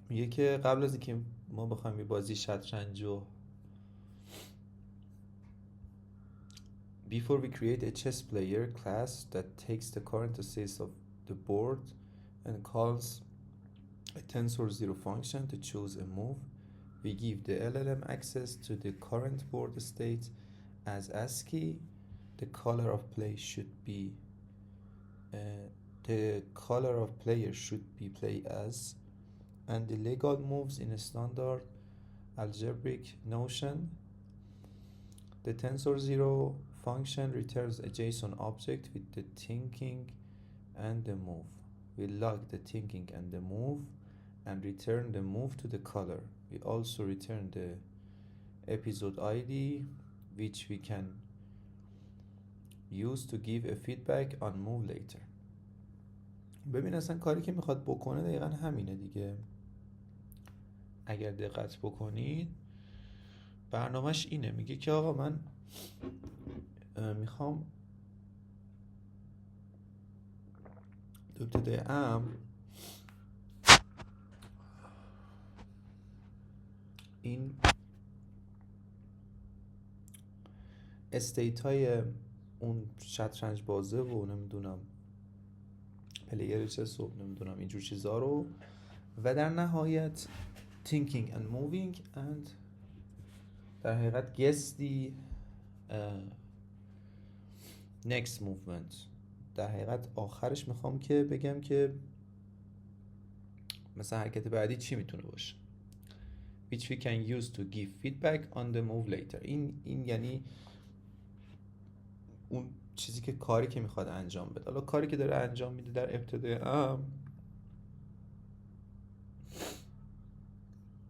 میگه که قبل از اینکه ما بخوایم یه بازی شطرنج و Before we create a chess player class that takes the current states of the board and calls a tensor zero function to choose a move, we give the LLM access to the current board state as ASCII. The color of play should be the color of player should be play as, and the legal moves in a standard algebraic notion. The tensor zero function returns a JSON object with the thinking and the move. We log the thinking and the move and return the move to the caller. We also return the episode ID, which we can use to give a feedback on move later. ببین اصلا کاری که میخواد بکنه دقیقا همینه دیگه. اگر دقت بکنید برنامهش اینه، میگه که آقا من میخوام تو ابتدای امر این استیت های اون شطرنج بازه و نمیدونم پلیر چس و نمیدونم اینجور چیزا رو و در نهایت thinking and moving and در حقیقت guess the next movement. در حقیقت آخرش میخوام که بگم که مثلا حرکت بعدی چی میتونه باشه. which we can use to give feedback on the move later. این یعنی اون چیزی که کاری که میخواد انجام بده. حالا کاری که داره انجام میده در ابتدای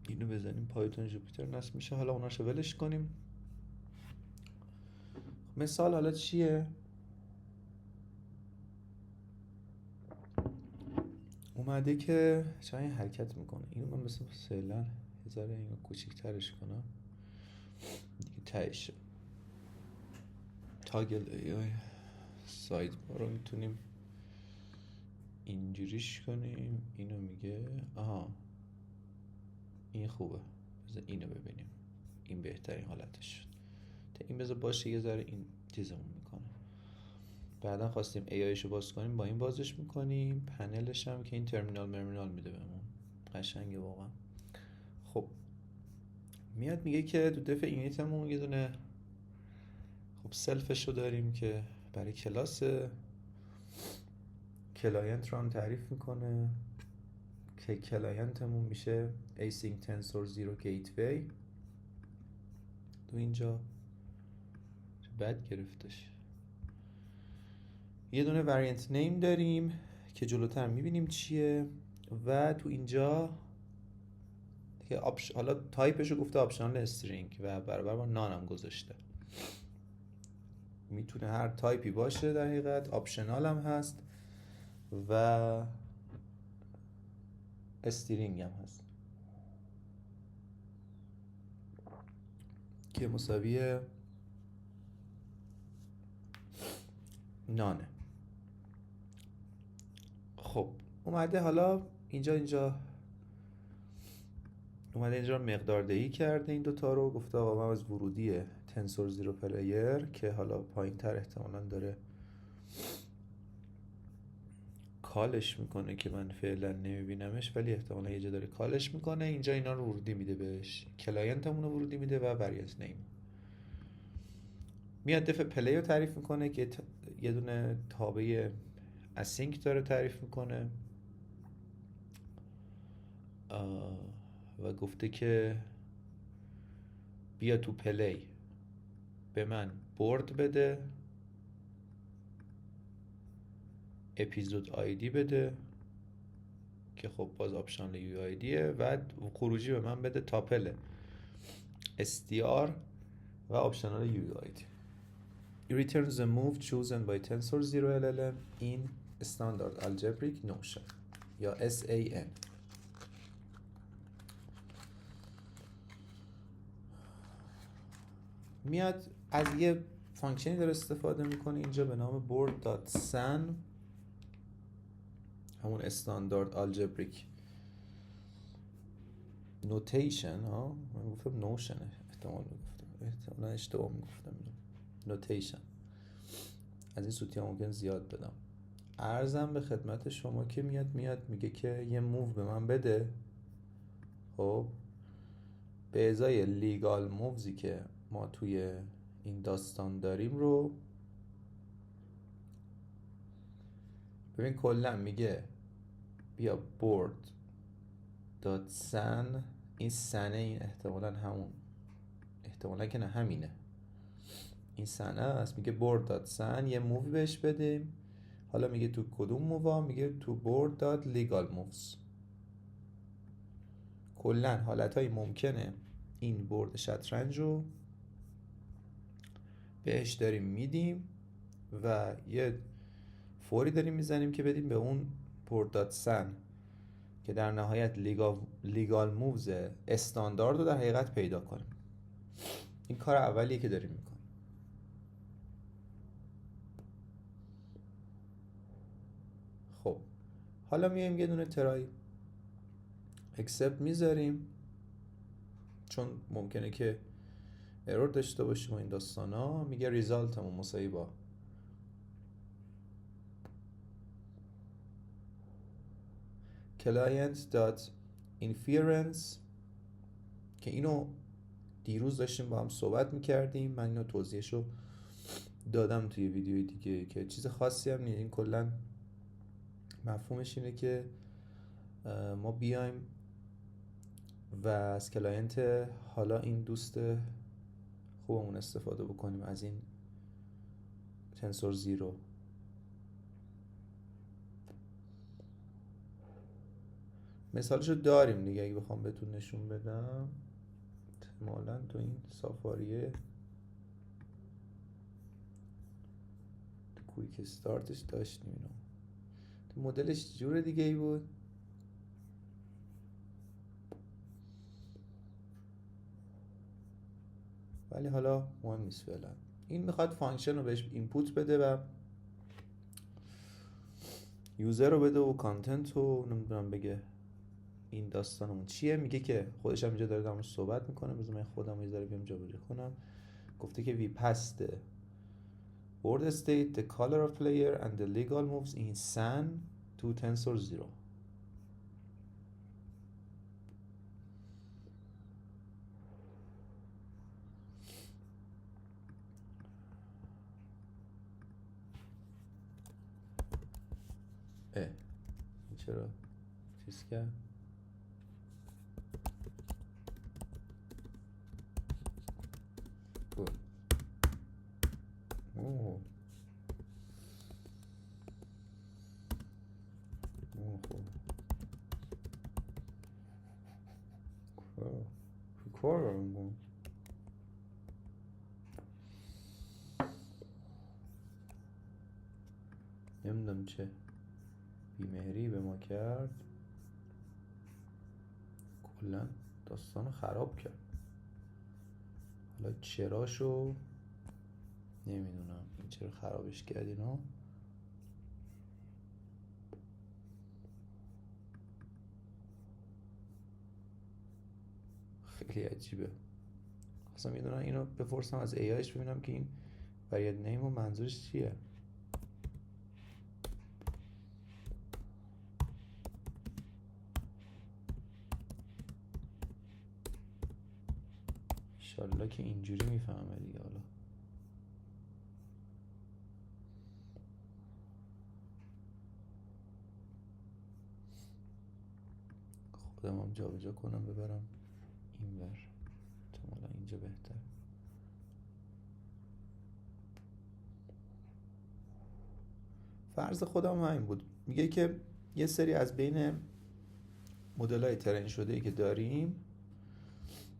اینو بزنیم پایتون جوپیتر نصب میشه. حالا اوناشو ولش کنیم. مثال حالا چیه؟ اومده که چرا این حرکت میکنه. اینو من مثلا فعلا هزار اینو کوچیکترش کنم دیگه تهشه. تاگل ای ساید بار رو میتونیم اینجوریش کنیم. اینو میگه آها این خوبه، بذار اینو ببینیم. این بهترین حالتش شد. تا این بذار باشه یه ذره این چیزمون میکنه. بعدا خواستیم AIشو باز کنیم با این بازش میکنیم. پنلش هم که این ترمینال میده بهمون. قشنگه واقعا. خب میاد میگه که تو دفع اینیتمون یه دونه خب سلفشو داریم که برای کلاس کلاینت رو هم تعریف میکنه که کلاینتمون میشه async tensor zero gateway. تو اینجا بد گرفتش. یه دونه variant name داریم که جلوتر میبینیم چیه و تو اینجا که حالا تایپشو گفته آپشنال استرینگ و برابر با نان هم گذاشته. میتونه هر تایپی باشه در حقیقت. آپشنال هم هست و استرینگ هم هست که مساوی نانه. خب اومده حالا اینجا اومده اینجا مقدار دهی کرده این دوتا رو. گفته آقا من از ورودی تنسور زیرو پلیر که حالا پایین تر احتمالاً داره کالش میکنه که من فعلا نمیبینمش ولی احتمالاً یه جا داره کالش میکنه. اینجا اینا رو ورودی میده بهش. کلاینتمون رو ورودی میده و وریانت نیم. میاد دفع پلی رو تعریف میکنه که یه دونه تابع اسینک داره تعریف میکنه و گفته که بیا تو پلی به من بورد بده، اپیزود آیدی بده که خب باز آپشنال یو آیدیه و خروجی به من بده تاپل STR و آپشنال یو آیدی. It returns the move chosen by tensor zero LLM in standard algebraic notion یا SAN. میاد از یه فانکشنی داره استفاده میکنه اینجا به نام board.san، همون استاندارد آلجبریک نوتیشن ها، من گفتم نوشنه، احتمالا اشتباه میگفتم. نوتیشن از این سوتی ها ممکن زیاد بدم. عرضم به خدمت شما که میاد میگه که یه موو به من بده. خب به ازای لیگال مووزی که ما توی این داستان داریم رو ببین، کلا میگه بیا board دات سن. این سنه، این احتمالا که نه همینه، این سنه است. میگه board دات سن یه موو بهش بدیم. حالا میگه تو کدوم مووا، میگه تو board دات لیگال مووز. کلا حالتهای ممکنه این برد شطرنج رو بهش داریم میدیم و یه فوری داریم میزنیم که بدیم به اون board دات سن که در نهایت لیگال مووز استاندارد رو در حقیقت پیدا کنیم. این کار اولیه که داریم میکنیم. خب حالا میایم یه دونه ترای اکسپت میذاریم، چون ممکنه که ارور داشته باشیم و این داستانا. میگه ریزالتمون مساوی با client.inference که اینو دیروز داشتیم با هم صحبت میکردیم. من اینو توضیحشو دادم توی ویدیوی دیگه که چیز خاصی هم نیست. این کلا مفهومش اینه که ما بیایم و از کلاینت حالا این دوست خوبمون استفاده بکنیم، از این تنسور زیرو. مثالشو داریم دیگه، اگه بخوام بهتون نشون بدم احتمالاً تو این سافاریه تو کویک استارتش داشتیم اینو. تو مدلش جور دیگه ای بود. ولی حالا مهم نیست فعلا. این میخواد فانکشن رو بهش اینپوت بده و یوزر رو بده و کانتنت رو نمیدونم بگه این داستانمون چیه. میگه که خودش هم اینجا داره درمون صحبت میکنه. بذار من خودم یه ذره بیام جابجا کنم. گفته که we passed the board state, the color of player and the legal moves in SAN to tensor 0. این چرا چیز کرد؟ اوه کار میکنم. نمیدونم چه بیمهری به ما کرد، کلا داستان خراب کرد. حالا چراشو نمیدونم، این چرا خرابش کرد اینو. خیلی عجیبه. اصلا میدونم اینو بپرسم از ایش ببینم که این variant name و منظورش چیه. انشالله که اینجوری میفهمه دیگه. حالا خودم هم جا بجا کنم ببرم این ور، احتمالا اینجا بهتر. فرض خودم همین بود. میگه که یه سری از بین مدل‌های ترین شده‌ای که داریم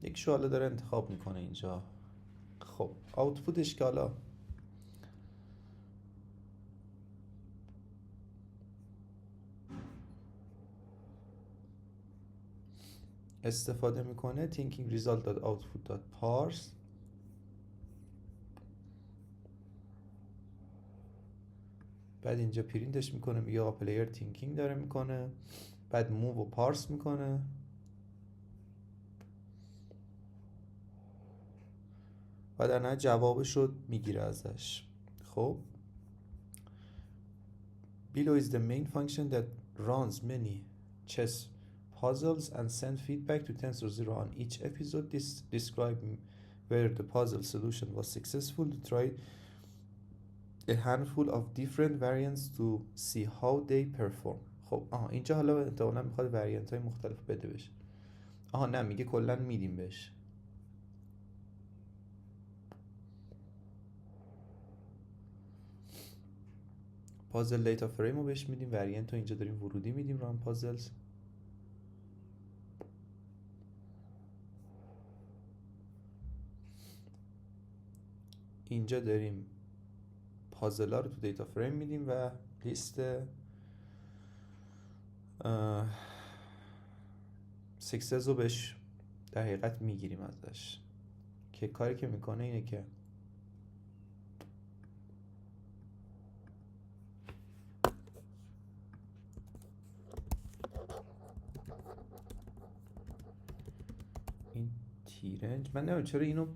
یک حالا داره انتخاب میکنه اینجا. خب آوتپوتش که حالا استفاده میکنه thinking result.output.parse. بعد اینجا پرینتش میکنه، میگه آقا پلیر تینکینگ داره میکنه. بعد موو و پارس میکنه. و در نهایت جوابش رو میگیره ازش. خب below is the main function that runs many chess puzzles and send feedback to TensorZero on each episode. This describe where the puzzle solution was successful to try a handful of different variants to see how they perform. خب اینجا حالا احتمالاً میخواد وریانت های مختلف بده بشه. نه میگه کلا میدیم بهش. پازل دیتا فریم رو بهش میدیم، وریانت رو اینجا داریم ورودی میدیم ران پازلز. اینجا داریم پازل ها رو تو دیتا فریم میدیم و لیست سکسس رو بهش در حقیقت میگیریم ازش، که کاری که میکنه اینه که این تیرنج، من نمیدونم چرا اینو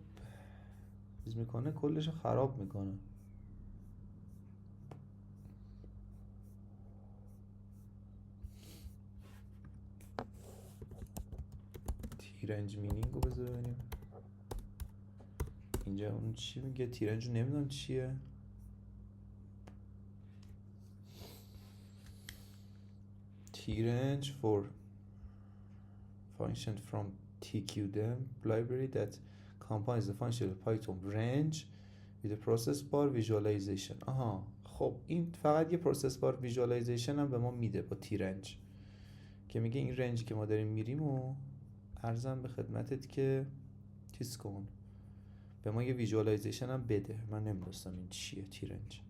چیز میکنه، کلش خراب میکنه. تیرنج مینینگ رو بذار ببینیم اینجا اون چی میگه. تیرنج رو نمیدونم چیه. تیرنج for function from tqdem library that combines the function of Python range with the process bar visualization. خب این فقط یه پروسس بار ویژوالایزیشن هم به ما میده با تیرنج، که میگه این رنجی که ما داریم میریم و عرضم به خدمتت که چیز کن، به ما یه ویژوالایزیشن هم بده. من نمیدونستم این چیه تیرنج.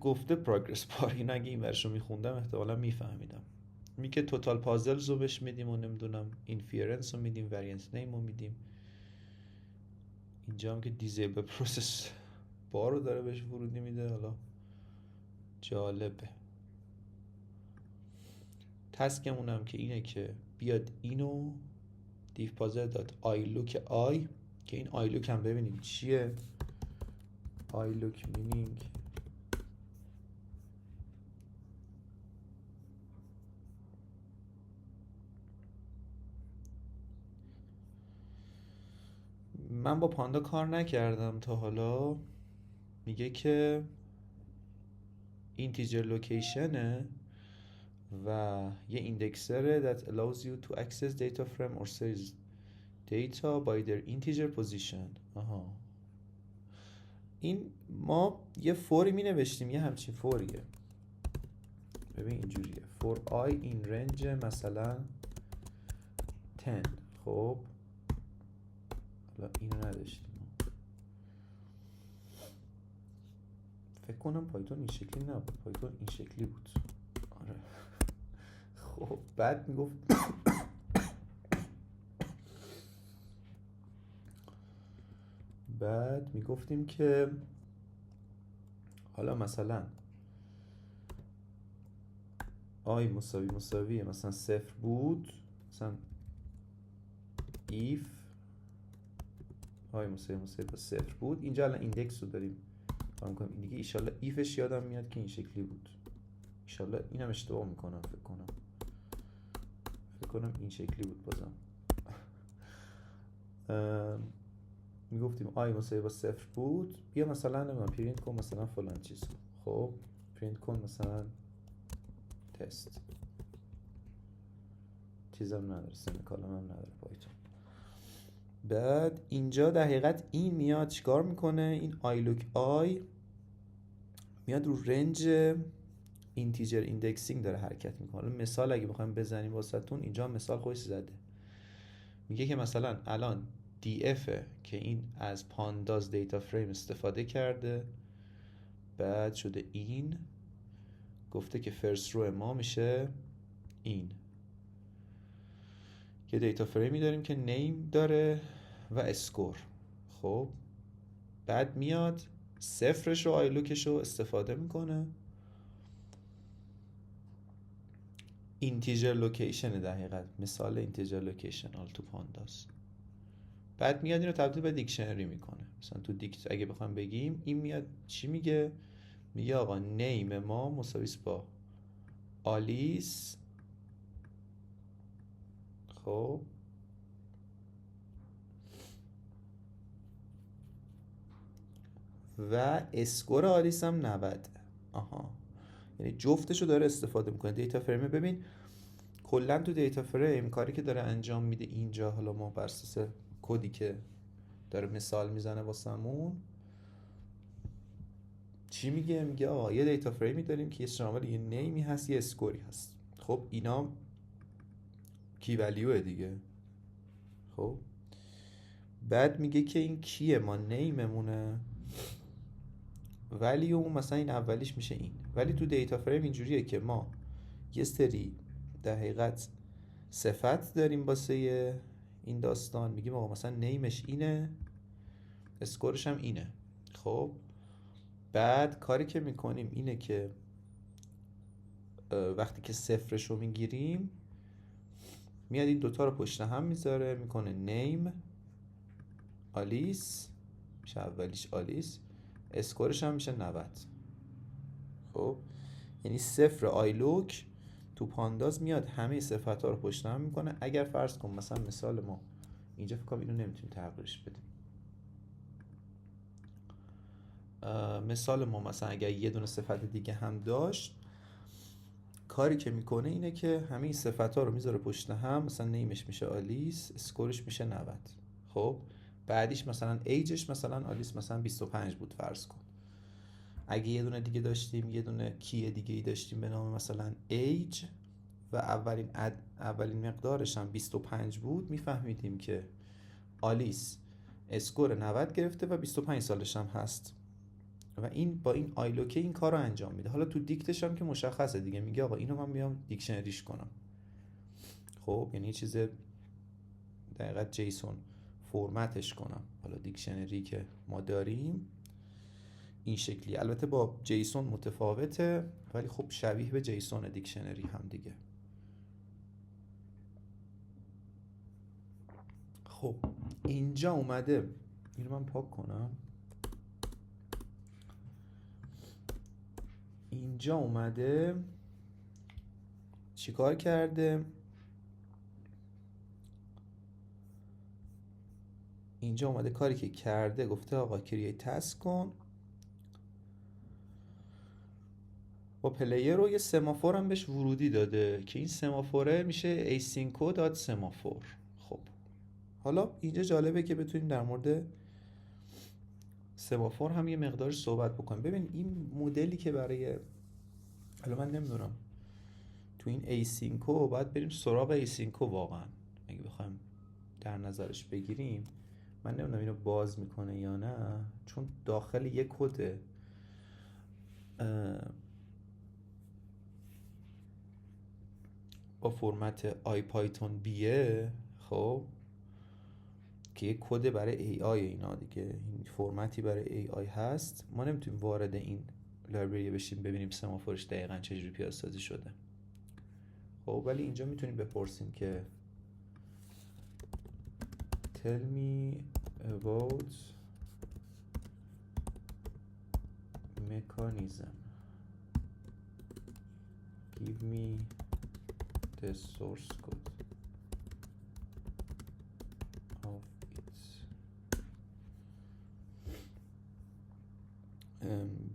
گفته پروگرس بار، این اگه این ورشو میخوندم احتمالا میفهمیدم. میگه توتال پازلز رو بهش میدیم و نمیدونم اینفیرنس رو میدیم، وریانس نیم رو میدیم. اینجا هم که دیزیبل پروسس بار رو داره بهش ورودی میده. حالا جالبه. تسکمون هم که اینه که بیاد اینو دیف پازل داد آی لوک آی، که این آی لوک هم ببینیم چیه. آی لوک مینینگ من با پاندا کار نکردم تا حالا. میگه که اینتیجر لوکیشنه و یه ایندکسره that allows you to access data frame or series data by their integer position. این ما یه فوری می نوشتیم، یه همچین فوریه. ببین اینجوریه for I in range مثلا 10. خب حالا اینو نداشتیم. فکر کنم پایتون این شکلی نبود، پایتون این شکلی بود. آره. خب بعد میگفت بعد میگفتیم که حالا مثلا آی مساوی مثلا 0 بود، مثلا if آی مساوی با 0 بود. اینجا الان ایندکس رو داریم کار میکنیم. این دیگه ایشالله ایفش یادم میاد که این شکلی بود. ایشالله اینم اشتباه میکنم. فکر کنم این شکلی بود. بازم میگفتیم آی مساوی با 0 بود، بیا مثلا نمیدونم پرینت کن مثلا فلان چیز. خب پرینت کن مثلا تست. چیزم نداره، سمیکالن هم نداره پایتون. بعد اینجا در حقیقت این میاد چیکار میکنه؟ این آی لوک آی میاد رو رنج اینتیجر ایندکسینگ داره حرکت میکنه. مثال اگه بخوایم بزنیم واسهتون، اینجا مثال خودش زده. میگه که مثلا الان دی اف که این از پانداز دیتا فریم استفاده کرده، بعد شده این گفته که فرست رو ما میشه این. یه دیتا فریمی داریم که نیم داره و اسکور. خب بعد میاد صفرش رو آیلوکش رو استفاده میکنه اینتیجر لوکیشن در حقیقت، مثال اینتیجر لوکیشن حالا تو پانداس. بعد میاد اینو تبدیل به دیکشنری میکنه. مثلا تو اگه بخوام بگیم این میاد چی میگه؟ میگه آقا نیم ما مساویس با آلیس، خب و اسکور آلیس هم 90. آها، یعنی جفتشو داره استفاده میکنه. دیتا فریم ببین کلا تو دیتا فریم کاری که داره انجام میده اینجا، حالا ما بر اساس کدی که داره مثال میزنه واسمون چی میگه؟ میگه آقا یه دیتا فریمی داریم که یه شامل یه نیمی هست یه اسکوری هست. خب اینا کی ولیوه دیگه. خب بعد میگه که این کیه؟ ما نیممونه، ولیو مثلا این اولیش میشه این. ولی تو دیتا فریم اینجوریه که ما یه سری در حقیقت صفت داریم واسه این داستان. میگیم آقا مثلا نیمش اینه، اسکورش هم اینه. خب بعد کاری که میکنیم اینه که وقتی که صفرش رو میگیریم میاد این دوتا رو پشت هم میذاره، میکنه نیم آلیس، میشه اولیش آلیس، اسکورش هم میشه 90. خب یعنی صفر آیلوک تو پانداز میاد همه صفت ها رو پشت هم میکنه. اگر فرض کن مثلا مثال ما اینجا فکر کنم اینو نمیتونیم تغییرش بدیم. مثال ما مثلا اگر یه دونه صفت دیگه هم داشت، کاری که میکنه اینه که همه این صفت ها رو میذاره پشت هم. مثلا نیمش میشه آلیس، اسکورش میشه 90. خب بعدیش مثلا ایجش مثلا آلیس مثلا 25 بود فرض کن. اگه یه دونه دیگه داشتیم، یه دونه کی دیگه ای داشتیم به نام مثلا ایج و اولین مقدارش هم 25 بود، میفهمیدیم که آلیس اسکور 90 گرفته و 25 سالش هم هست و این با این آیلوکه این کار رو انجام میده. حالا تو دیکتش هم که مشخصه دیگه، میگه آقا اینو من بیام دیکشنریش کنم. خب یعنی یه چیز دقیقاً جیسون فرمتش کنم. حالا دیکشنری که ما داریم این شکلی، البته با جیسون متفاوته ولی خب شبیه به جیسون دیکشنری هم دیگه. خب اینجا اومده، اینو من پاک کنم. اینجا اومده چیکار کرده؟ اینجا اومده کاری که کرده گفته آقا کرییت تاسک کن با پلیر رو، یه سمافور هم بهش ورودی داده که این سمافوره میشه asynco.semaphore. خب حالا اینجا جالبه که بتونیم در مورد سمافور هم یه مقدار صحبت بکنیم. ببین این مدلی که برای، حالا من نمیدونم تو این ایسینکو باید بریم سراغ ایسینکو واقعا اگه بخوایم در نظرش بگیریم. من نمیدونم اینو باز میکنه یا نه، چون داخل یک کد با فرمت آی پایتون بیه، خب که یک کد برای ای آی اینا دیگه، این فرمتی برای ای آی هست. ما نمیتونیم وارد این لایبرری بشیم ببینیم سمافورش دقیقاً چجوری پیاده‌سازی شده. خب ولی اینجا میتونیم بپرسیم که tell me about mechanism, give me the source code of it.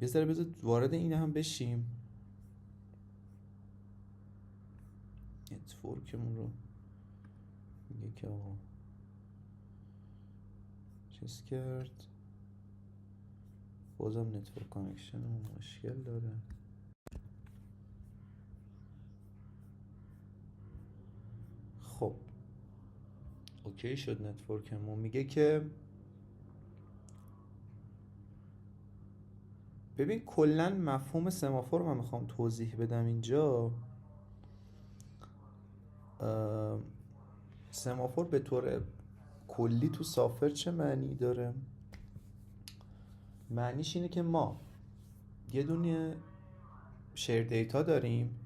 بذار وارد این هم بشیم. نتورکمون رو میگه که آقا چیز کرد، بازم نتورک کانکشنمون مشکل داره. خب اوکی شد نتورکمون. میگه که ببین کلا مفهوم سمافور رو من میخوام توضیح بدم اینجا. سمافور به طور کلی تو سافر چه معنی داره؟ معنیش اینه که ما یه دونه شیر دیتا داریم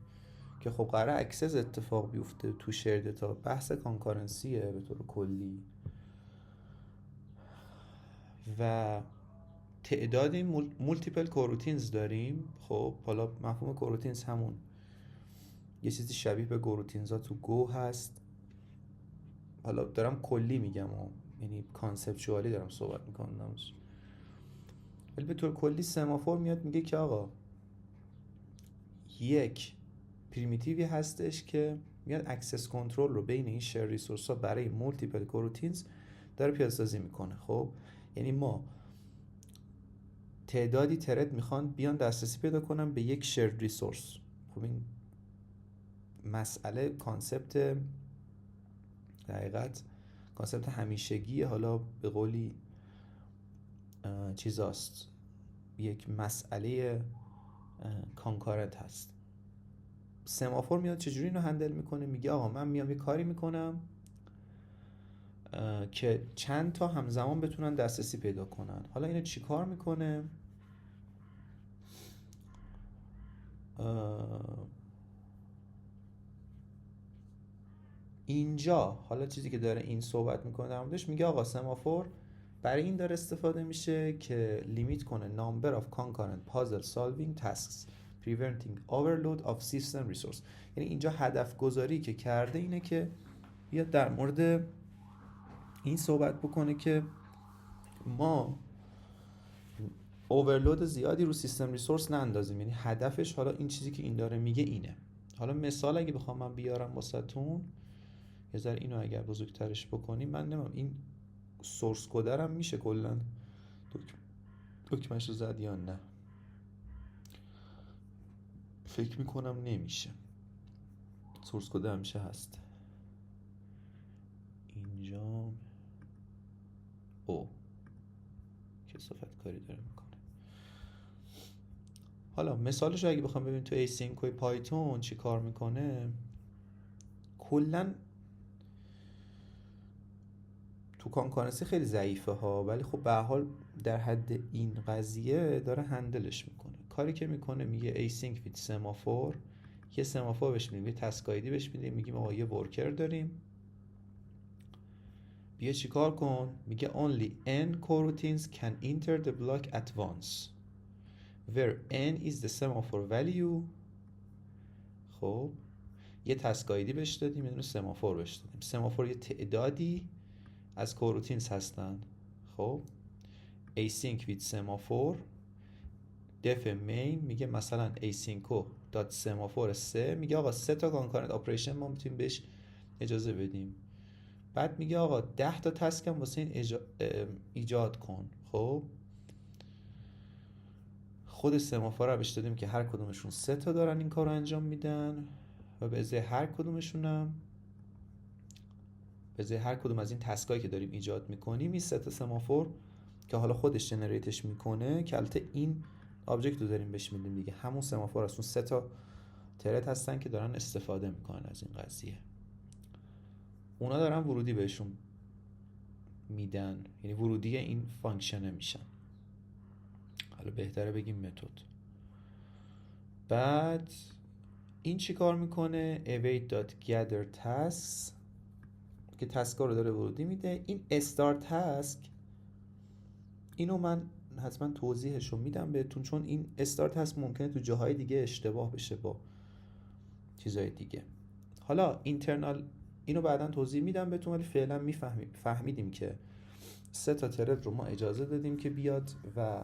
که خب قراره اکسس اتفاق بیفته تو شیر دیتا. بحث کانکارنسیه به طور کلی و تعدادی مولتیپل کوروتینز داریم. خب حالا مفهوم کوروتینز همون یه چیزی شبیه به کوروتینز ها تو گو هست. حالا دارم کلی میگم یعنی کانسپچوالی دارم صحبت میکنم، ولی به طور کلی سمافور میاد میگه که آقا یک پریمیتیوی هستش که میاد اکسس کنترل رو بین این شیر ریسورس ها برای مولتیپل کوروتینز داره پیاده سازی میکنه. خب یعنی ما تعدادی ترد میخوان بیان دسترسی پیدا کنن به یک شیر ریسورس. خب این مسئله کانسپت حقیقت کانسپت همیشگی، حالا به قولی چیزاست، یک مسئله کانکارنت هست. سمافور میاد چجوری اینو هندل میکنه؟ میگه آقا من میام یه کاری میکنم که چند تا همزمان بتونن دسترسی پیدا کنن. حالا اینو چی کار میکنه؟ اینجا حالا چیزی که داره این صحبت میکنه در موردش، میگه آقا سمافور برای این داره استفاده میشه که لیمیت کنه number of concurrent puzzle solving tasks preventing overload of system resource. یعنی اینجا هدف گذاری که کرده اینه که بیاد در مورد این صحبت بکنه که ما اوورلود زیادی رو سیستم ریسورس ناندازیم. یعنی هدفش، حالا این چیزی که این داره میگه اینه. حالا مثال اگه بخوام من بیارم واسهتون، یه ذره اینو اگر بزرگترش بکنیم، من نمیدونم این سورس کدرم میشه کلا دکمه‌شو زد یا نه، فکر میکنم نمیشه. سورس کد همیشه هست اینجا. کثافت کاری داره میکنه. حالا مثالش رو اگه بخوام ببینیم تو اسینکوی پایتون چی کار میکنه، کلا تو کانکارنسی خیلی ضعیفه ها، ولی خب به هر حال در حد این قضیه داره هندلش میکنه. کاری که میکنه میگه async with semaphore، یه سمافور بهش میدیم، یه تسک آیدی بهش میدیم، میگیم آقا یه ورکر داریم، بیا چیکار کن؟ میگه only n coroutines can enter the block at once where n is the semaphore value. خب یه تسک آیدی بهش دادیم، یه دونه سمافور بهش دادیم. سمافور یه تعدادی از کوروتینز هستن. خب async with semaphore def main میگه مثلا async.semaphore 3، میگه آقا 3 تا کانکارنت اپریشن ما میتونیم بهش اجازه بدیم. بعد میگه آقا 10 تا تسک هم واسه این ایجاد کن. خب خود سمافور رو بهش دادیم که هر کدومشون 3 تا دارن این کار رو انجام میدن و به ازای هر کدومشونم به ازای هر کدوم از این تسکایی که داریم ایجاد میکنیم این 3 تا سمافور که حالا خودش جنریتش میکنه، که البته این آبجکت رو داریم بهش میدیم دیگه، همون سمافور هستون 3 تا ترت هستن که دارن استفاده میکنن از این قضیه. اونا دارن ورودی بهشون میدن، یعنی ورودی این فانکشنه میشن. حالا بهتره بگیم متد. بعد این چی کار میکنه؟ await.gather tasks که تسکا رو داره ورودی میده. این start task اینو من حتما توضیحشو میدم بهتون، چون این start task ممکنه تو جاهای دیگه اشتباه بشه با چیزهای دیگه. حالا اینترنال اینو بعداً توضیح میدم بهتون، ولی فعلا فهمیدیم که 3 تا ترد رو ما اجازه دادیم که بیاد و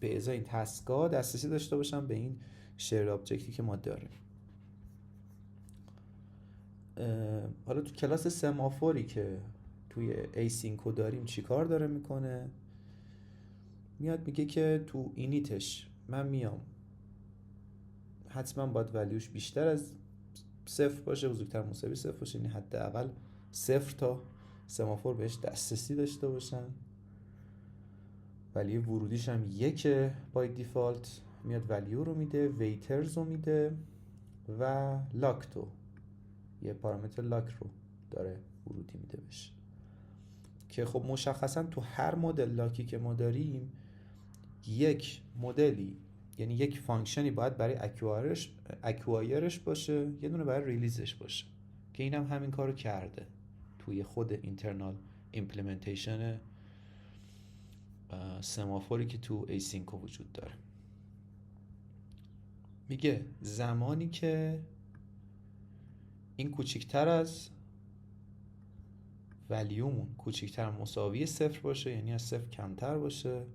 به ازای این تسکا دسترسی داشته باشن به این شیر آبجکتی که ما داریم. حالا تو کلاس سمافوری که توی async داریم چی کار داره میکنه؟ میاد میگه که تو اینیتش من میام حتما باید ولیوش بیشتر از 0 باشه، بزرگتر مساوی 0 باشه، یعنی حداقل 0 تا سمافور بهش دسترسی داشته باشن. ولی ورودیش هم 1 بای دیفالت میاد ولیو رو میده، ویترز رو میده و لاکتو یه پارامتر لاک رو داره ورودی میده بشه، که خب مشخصا تو هر مدل لاکی که ما داریم یک مدلی یعنی یک فانکشنی باید برای اکوایرش باشه، یه دونه برای ریلیزش باشه، که اینم همین کارو کرده توی خود اینترنال ایمپلمنتیشن سمافوری که تو ایسینکو وجود داره. میگه زمانی که این کوچیکتر از ولیومون، کوچیکتر مساوی 0 باشه، یعنی از 0 کمتر باشه،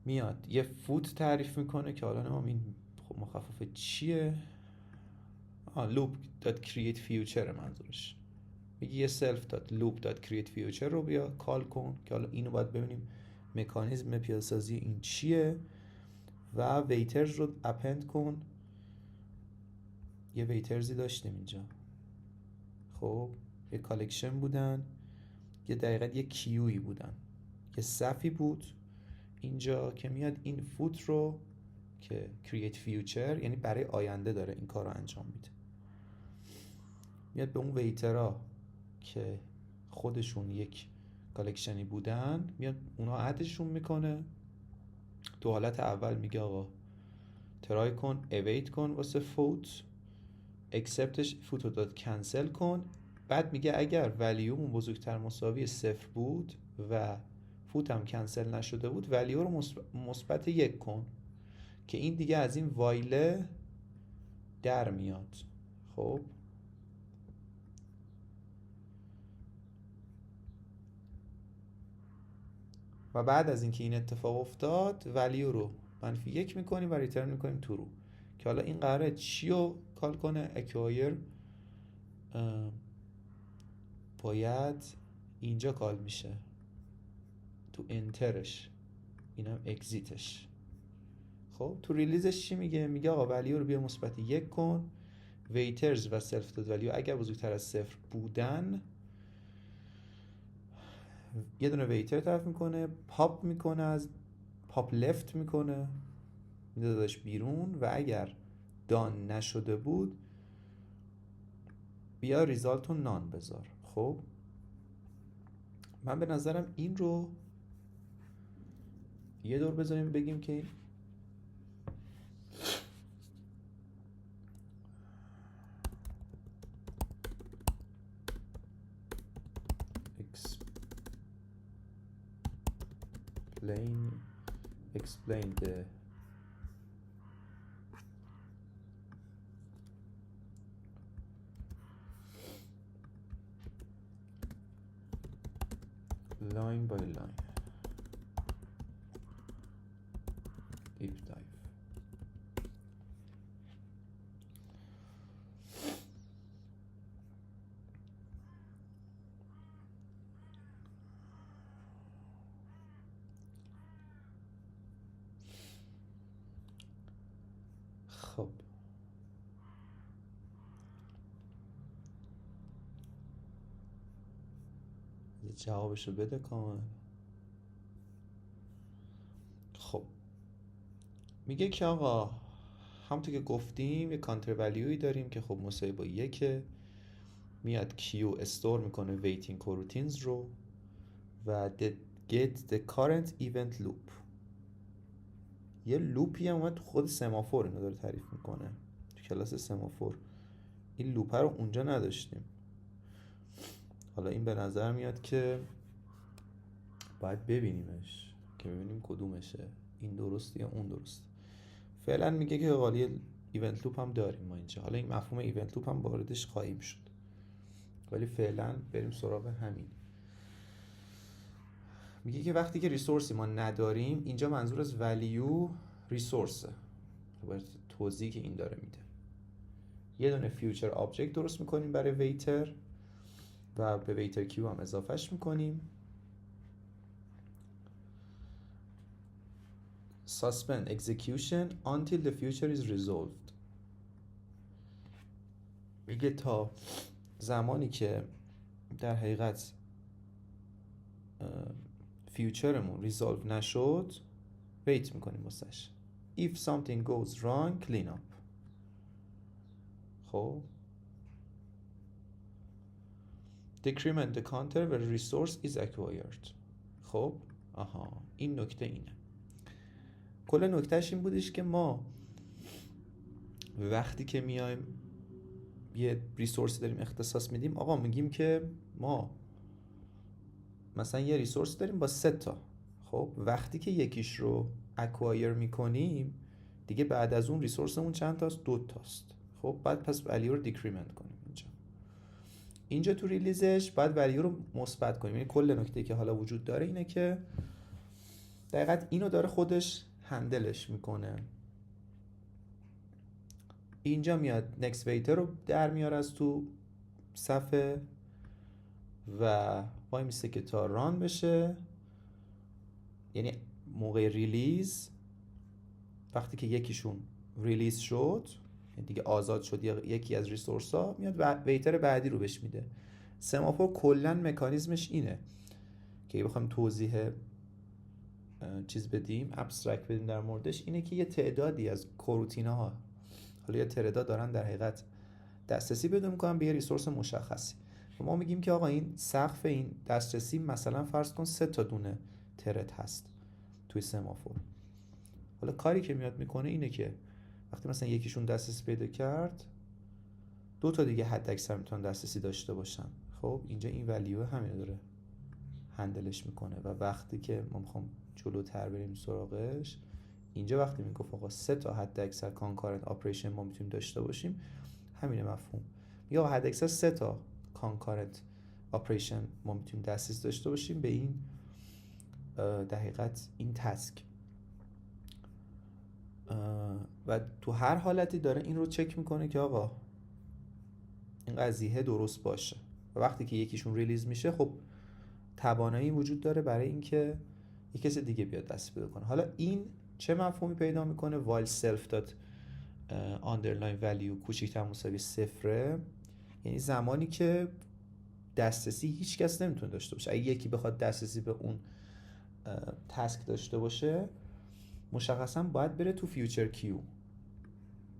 میاد یه فوت تعریف میکنه که حالا نمام این خب مخفف چیه؟ loop dot create future منظورش. میگه یه self dot loop dot create future رو بیا کال کن که حالا اینو باید ببینیم مکانیزم پیاده‌سازی این چیه، و ویترز رو اپند کن. یه ویترزی داشتیم اینجا، خب یه کالکشن بودن، یه دقیقاً یه کیویی بودن، یه صفی بود اینجا که میاد این فوت رو که create future یعنی برای آینده داره این کار رو انجام میده، میاد به اون ویترها که خودشون یک کالکشنی بودن میاد اونا عدشون میکنه. تو حالت اول میگه آقا ترای کن اویت کن واسه فوت، اکسپتش فوت رو داد کنسل کن، بعد میگه اگر ولیومون بزرگتر مساوی 0 بود و فوت هم کنسل نشده بود ولیو رو مثبت 1 کن، که این دیگه از این وایله در میاد. خب و بعد از اینکه این اتفاق افتاد ولیو رو -1 میکنیم و ریترن میکنیم ترو، که حالا این قراره چی رو کال کنه؟ اکوایر باید اینجا کال میشه تو انترش، اینم اگزیتش. خب تو ریلیزش چی میگه؟ میگه آقا ولیو رو بیا مثبت 1 کن، ویترز و سلف داد ولیو اگر بزرگتر از 0 بودن یه دونه ویتر تعریف میکنه، پاپ میکنه، از پاپ لفت میکنه میدادش بیرون، و اگر دان نشده بود بیا ریزالت رو نان بذار. خب من به نظرم این رو یه دور بذاریم بگیم که explain the line by line deep dive. خب جوابشو بده کامل. خب میگه که آقا همونطور که گفتیم یه کانتر ولیوی داریم که خب مساوی با 1 میاد کیو استور میکنه ویتینگ کروتینز رو و get the current event loop. یه لوپی هم اومد تو خود سمافور اینو داره تعریف میکنه تو کلاس سمافور. این لوپ رو اونجا نداشتیم، حالا این به نظر میاد که باید ببینیمش که ببینیم کدومشه، این درسته یا اون درسته. فعلا میگه که قالی ایونت لوپ هم داریم ما اینجا، حالا این مفهوم ایونت لوپ هم واردش خواهیم شد، ولی فعلا بریم سراغ همین. میگه که وقتی که ریسورسی ما نداریم، اینجا منظور از ولیو ریسورسه، باید توضیحی که این داره میده. یه دونه فیوچر آبجکت درست میکنیم برای ویتر و به ویتر کیو هم اضافهش میکنیم. suspend execution until the future is resolved. میگه تا زمانی که در حقیقت فیوچرمون ریزالو نشد ویت میکنیم واسش. if something goes wrong clean up. خب decrement the counter where resource is acquired. خب این نکته اینه. کل نکتهش این بودش که ما وقتی که میایم یه ریسورس داریم اختصاص میدیم، آقا میگیم که ما مثلا یه ریسورس داریم با 3 تا، خب وقتی که یکیش رو اکوایر میکنیم دیگه بعد از اون ریسورسمون چند تاست؟ 2 تاست. خب بعد پس ولیو رو دیکریمنت کنیم. اینجا تو ریلیزش باید ولیو رو مثبت کنیم. یعنی کل نکته که حالا وجود داره اینه که دقیقاً اینو داره خودش هندلش میکنه. اینجا میاد نکست ویتر رو در میاره از تو صفحه و وای میسته که تا ران بشه. یعنی موقع ریلیز وقتی که یکیشون ریلیز شد، یعنی دیگه آزاد شد یکی از ریسورس ها، میاد و ویتر بعدی رو بهش میده. سمافور کلن مکانیزمش اینه که بخوایم توضیح چیز بدیم، ابسترکت بدیم در موردش، اینه که یه تعدادی از کروتینا ها، حالا یه تعداد دارن در حقیقت دسترسی پیدا میکنن به یه ریسورس مشخصی. ما میگیم که آقا این سقف این دسترسی مثلا فرض کن 3 تا دونه ترت هست توی سمافور. حالا کاری که میاد میکنه اینه که وقتی مثلا یکیشون دسترسی پیدا کرد، 2 تا دیگه حد اکثر میتونن دسترسی داشته باشن. خب اینجا این ولیو همین داره هندلش میکنه و وقتی که ما میخوام جلوتر بریم سراغش، اینجا وقتی میگفت آقا 3 تا حد اکثر کانکارنت آپریشن ما میتونیم داشته باشیم، همین مفهوم. یا حد اکثر 3 تا کانکارنت آپریشن ما میتونیم دسترسی داشته باشیم به این در حقیقت این تسک. و تو هر حالتی داره این رو چک میکنه که آقا این قضیه درست باشه و وقتی که یکیشون ریلیز میشه، خب توانایی وجود داره برای اینکه یک کسی دیگه بیاد دست پیدا کنه. حالا این چه مفهومی پیدا میکنه؟ while self dot underline value کوچیک‌تر مساوی 0، یعنی زمانی که دسترسی هیچ کس نمیتونه داشته باشه. اگه یکی بخواد دسترسی به اون تسک داشته باشه، مشخصا باید بره تو فیوچر کیو.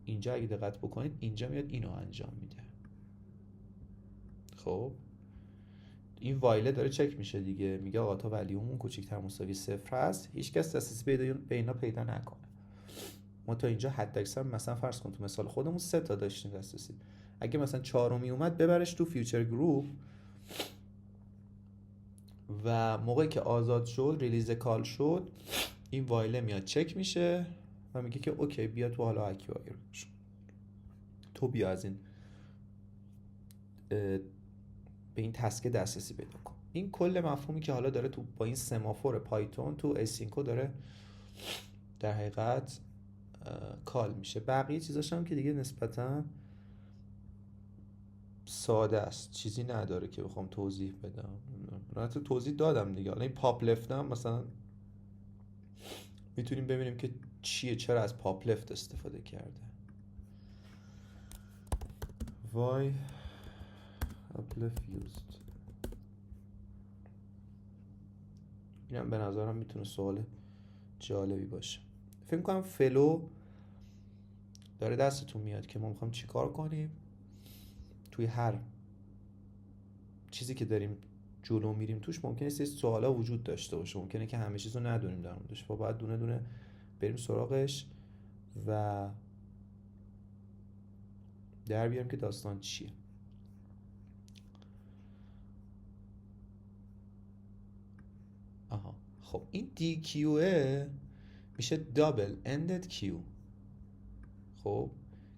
اینجا اگه دقت بکنید اینجا میاد اینو انجام میده. خب این وایله داره چک میشه دیگه، میگه آقا تا ولیومون کوچیک‌تر مساوی 0 هست، هیچ کس دسترسی به اینا پیدا نکنه. ما تا اینجا حد اکثر مثلا فرض کن تو مثال خودمون 3 تا داشتیم دسترسی، اگه مثلا 4می اومد ببرش تو فیوچر گروپ و موقعی که آزاد شد ریلیز کال شد، این وایله میاد چک میشه و میگه که اوکی بیا تو حالا اکوایر، تو بیا از این به این تسک دسترسی پیدا کن. این کل مفهومی که حالا داره تو با این سمافور پایتون تو اسینکو داره در حقیقت کال میشه. بقیه چیزاش هم که دیگه نسبتا ساده است، چیزی نداره که بخوام توضیح بدم. من توضیح دادم دیگه. حالا این پاپ لفت هم مثلا میتونیم ببینیم که چیه، چرا از پاپ لفت استفاده کرده. why uplift used. اینم به نظرم میتونه سوال جالبی باشه. فکر می‌کنم فلو داره دستتون میاد که ما میخوام چیکار کنیم توی هر چیزی که داریم جلو میریم توش. ممکنه یه سوالا وجود داشته باشه، ممکنه که همه چیزو ندونیم در موردش و باید دونه دونه بریم سراغش و در بیاریم که داستان چیه. آها خب این DQA میشه دابل اندد کیو. خب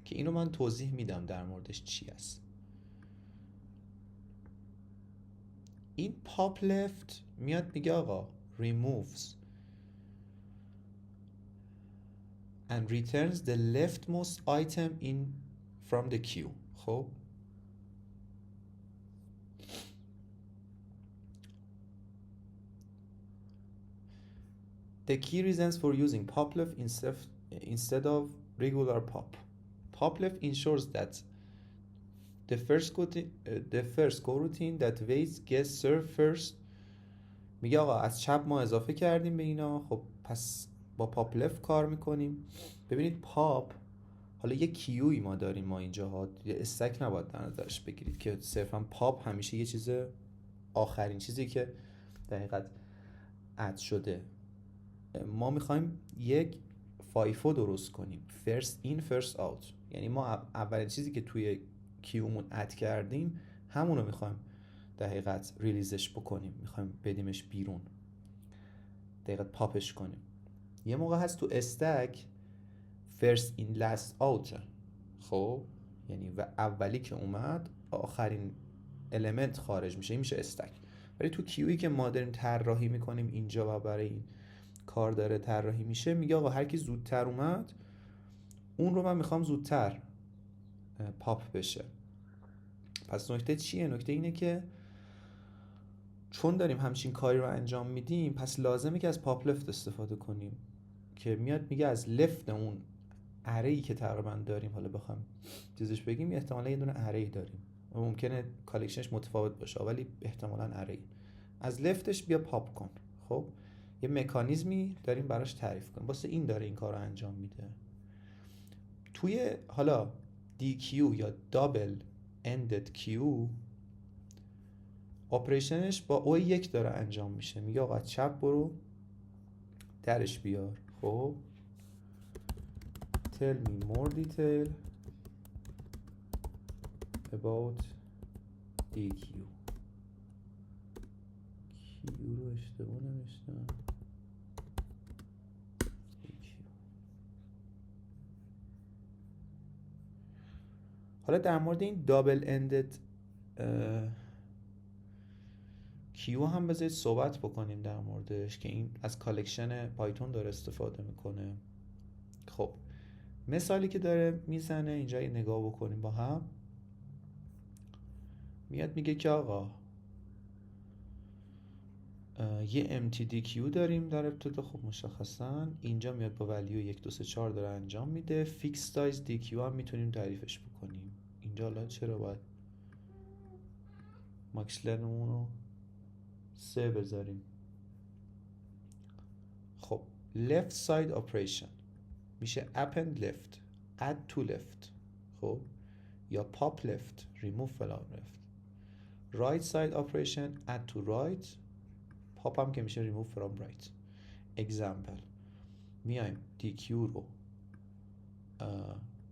که اینو من توضیح میدم در موردش چی است. این پاپ لفت میاد میگه آقا removes and returns the leftmost item in from the queue. خب the key reasons for using pop left instead of regular pop. Pop left ensures that the first coroutine that waits gets served first. میگه آقا از چپ ما اضافه کردیم به اینا، خب پس با پاپ لفت کار میکنیم. ببینید پاپ، حالا یه کیوی ما داریم ما اینجا ها، یه استک نباید در نظرش بگیرید که صرفا پاپ همیشه یه چیز آخرین چیزی که در حقیقت اد شده. ما میخوایم یک فایفو درست کنیم، first in first out، یعنی ما اولین چیزی که توی کیومون اد کردیم همونو میخوایم در حقیقت ریلیزش بکنیم، میخوایم بدیمش بیرون، دقیقاً پاپش کنیم. یه موقع هست تو استک first in last out، خب یعنی و اولی که اومد آخرین المنت خارج میشه، این میشه استک. ولی تو کیویی که ما داریم طراحی میکنیم اینجا و برای این کار داره طراحی میشه، میگه آقا هر کی زودتر اومد اون رو من میخوام زودتر پاپ بشه. پس نکته چیه؟ نکته اینه که چون داریم همچین کاری رو انجام میدیم، پس لازمه که از پاپ لفت استفاده کنیم که میاد میگه از لفت اون اره‌ای که تقریبا داریم، حالا بخوام چیزش بگیم احتمالاً یه دونه اره‌ای داریم و ممکنه کالکشنش متفاوت باشه ولی احتمالاً اره‌ای، از لفتش بیا پاپ کن. خب یه مکانیزمی داریم براش تعریف کنیم، واسه این داره این کار رو انجام میده. توی حالا DQ یا دابل اندد کیو اپریشنش با O1 داره انجام میشه، میگه آقا چپ برو درش بیار. خب tell me more detail about DQ. کیو رو اشتباه نوشتم، حالا در مورد این دابل اندد کیو هم بذارید صحبت بکنیم در موردش که این از کالکشن پایتون داره استفاده میکنه. خب مثالی که داره میزنه اینجا یه نگاه بکنیم با هم، میاد میگه که آقا یه MTDQ داریم در ابتدا، خب مشخصا اینجا میاد با ولیو 1 2 3 4 داره انجام میده. فیکس سایز DQ هم میتونیم تعریفش بکنیم. اینجا حالا چرا باید ماکسلرمون رو 3 بذاریم؟ خب left side operation میشه append left add to left، خب یا pop left remove فلان left. right side operation add to right، pop هم که میشه remove from right. example میایم DQ رو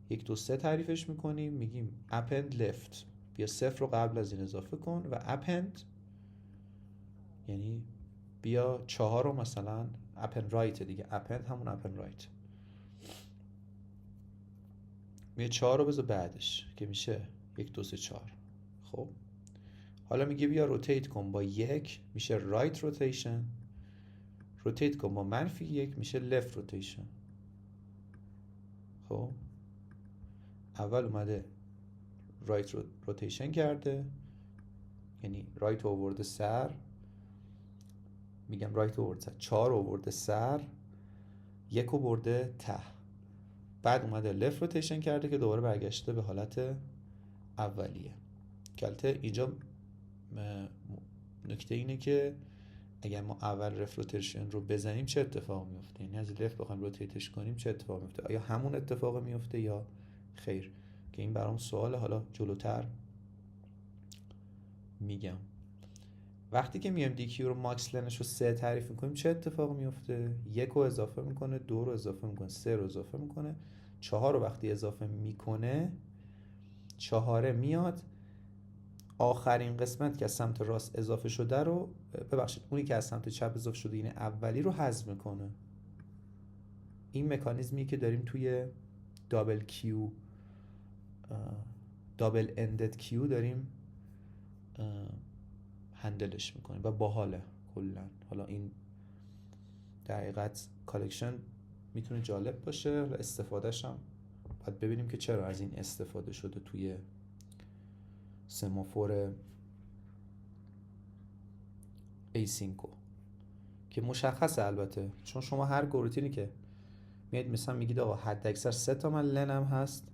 1 2 3 تعریفش میکنیم، میگیم append left بیا 0 رو قبل از این اضافه کن و append یعنی بیا 4 رو مثلا append right دیگه، append همون append right، میگه 4 رو بذار بعدش که میشه 1 2 3 4. خب حالا میگه بیا روتیت کن با 1 میشه right rotation، روتیت کن با -1 میشه left rotation. خب اول اومده right rotation کرده، یعنی right رو آورده سر، میگم right رو آورده سر، 4 رو آورده سر، 1 رو برده ته، بعد اومده left rotation کرده که دوباره برگشته به حالت اولیه. که البته اینجا نکته اینه که اگر ما اول لفت روتیشن رو بزنیم چه اتفاق میفته، یعنی از لفت بخوایم روتیتش کنیم چه اتفاق میفته، آیا همون اتفاق میفته یا خیر، که این برام سوال، حالا جلوتر میگم. وقتی که میایم DQ رو ماکس لنش رو 3 تعریف میکنیم چه اتفاق میفته؟ 1 رو اضافه میکنه، 2 رو اضافه میکنه، 3 رو اضافه میکنه، 4 رو وقتی اضافه میکنه 4 میاد آخرین قسمت که از سمت راست اضافه شده رو، ببخشید اونی که از سمت چپ اضافه شده این اولی رو حذف میکنه. این مکانیزمی که داریم توی دابل کیو دابل اندد کیو داریم هندلش میکنیم و باحاله کلا. حالا این در حقیقت کالکشن میتونه جالب باشه و استفادهش هم باید ببینیم که چرا از این استفاده شده توی سمافور ایسینکو که مشخصه البته، چون شما هر گروتینی که میاد مثلا میگید آقا حد اکثر 3 تا من لنم هست،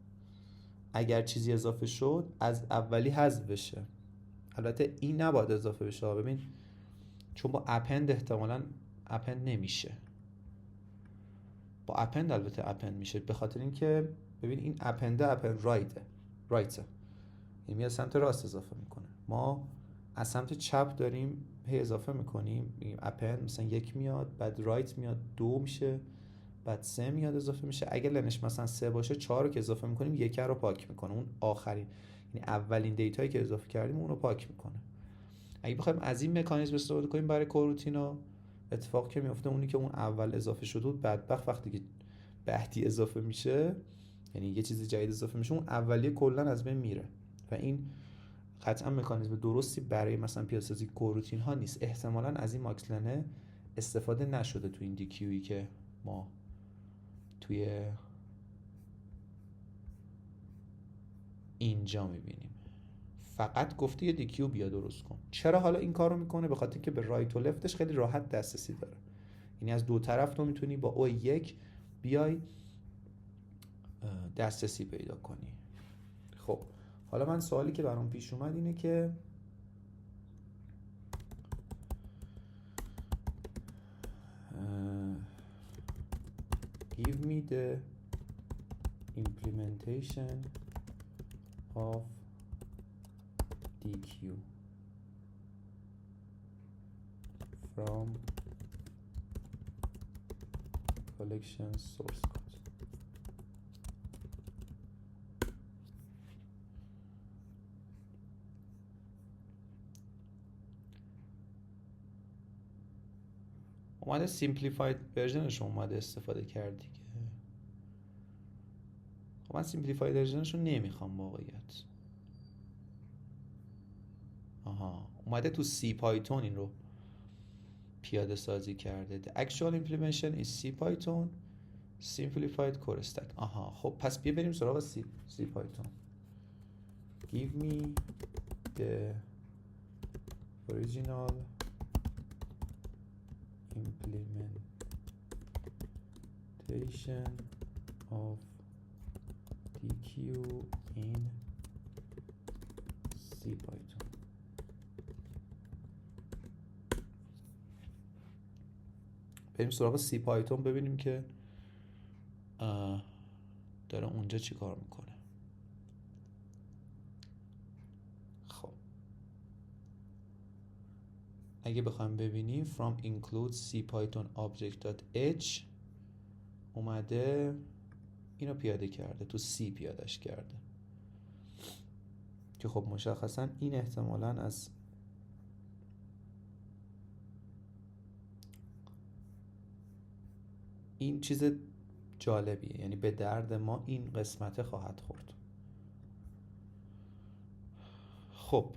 اگر چیزی اضافه شد از اولی حذف بشه. البته این نباید اضافه بشه، ببین چون با اپند احتمالاً اپند نمیشه، با اپند البته اپند میشه، به خاطر اینکه ببین این اپند رایته، یعنی میاد سمت راست اضافه میکنه، ما از سمت چپ داریم هی اضافه میکنیم، میگیم اپند مثلا 1 میاد، بعد رایت میاد 2 میشه، بعد 3 میاد اضافه میشه. اگه لنش مثلا 3 باشه 4 رو که اضافه میکنیم 1 رو پاک میکنه، اون آخرین یعنی اولین دیتایی که اضافه کردیم اون رو پاک میکنه. اگه بخوایم از این مکانیزم استفاده کنیم برای کروتینا، اتفاقی که میفته اونی که اون اول اضافه شده بود بدبخت وقتی که بعدی اضافه میشه، یعنی یه چیز جدید اضافه میشه، اون اولیه کلا از بین میره و این قطعا مکانیزم درستی برای مثلا پیاده‌سازی کروتین ها نیست. احتمالاً از این ماکسلنه استفاده نشده تو این دیکیویی که ما توی اینجا میبینیم. فقط گفته یه دیکیو بیا درست کن. چرا حالا این کارو میکنه؟ به خاطر که به رایت و لفتش خیلی راحت دسترسی داره، یعنی از دو طرف تو میتونی با او یک بیای دسترسی پیدا کنی. خب حالا من سوالی که برام پیش اومد اینه که give me the implementation of DQ from collection source code. اومده simplified versionش اومده استفاده کرد دیگه. خب من simplified versionش رو نمیخوام واقعیت. اومده تو سی پایتون این رو پیاده سازی کرده. The actual implementation is C Python simplified core stack. خب پس بیا بریم سراغ سی پایتون. Give me the original implementation of DQ in C Python. بریم سراغ سی پایتون ببینیم که داره اونجا چی کار میکنه. خب اگه بخوایم ببینیم from include cpython object.h اومده اینو پیاده کرده، تو سی پیادهش کرده که خب مشخصا این احتمالاً از این چیز جالبیه، یعنی به درد ما این قسمت خواهد خورد. خب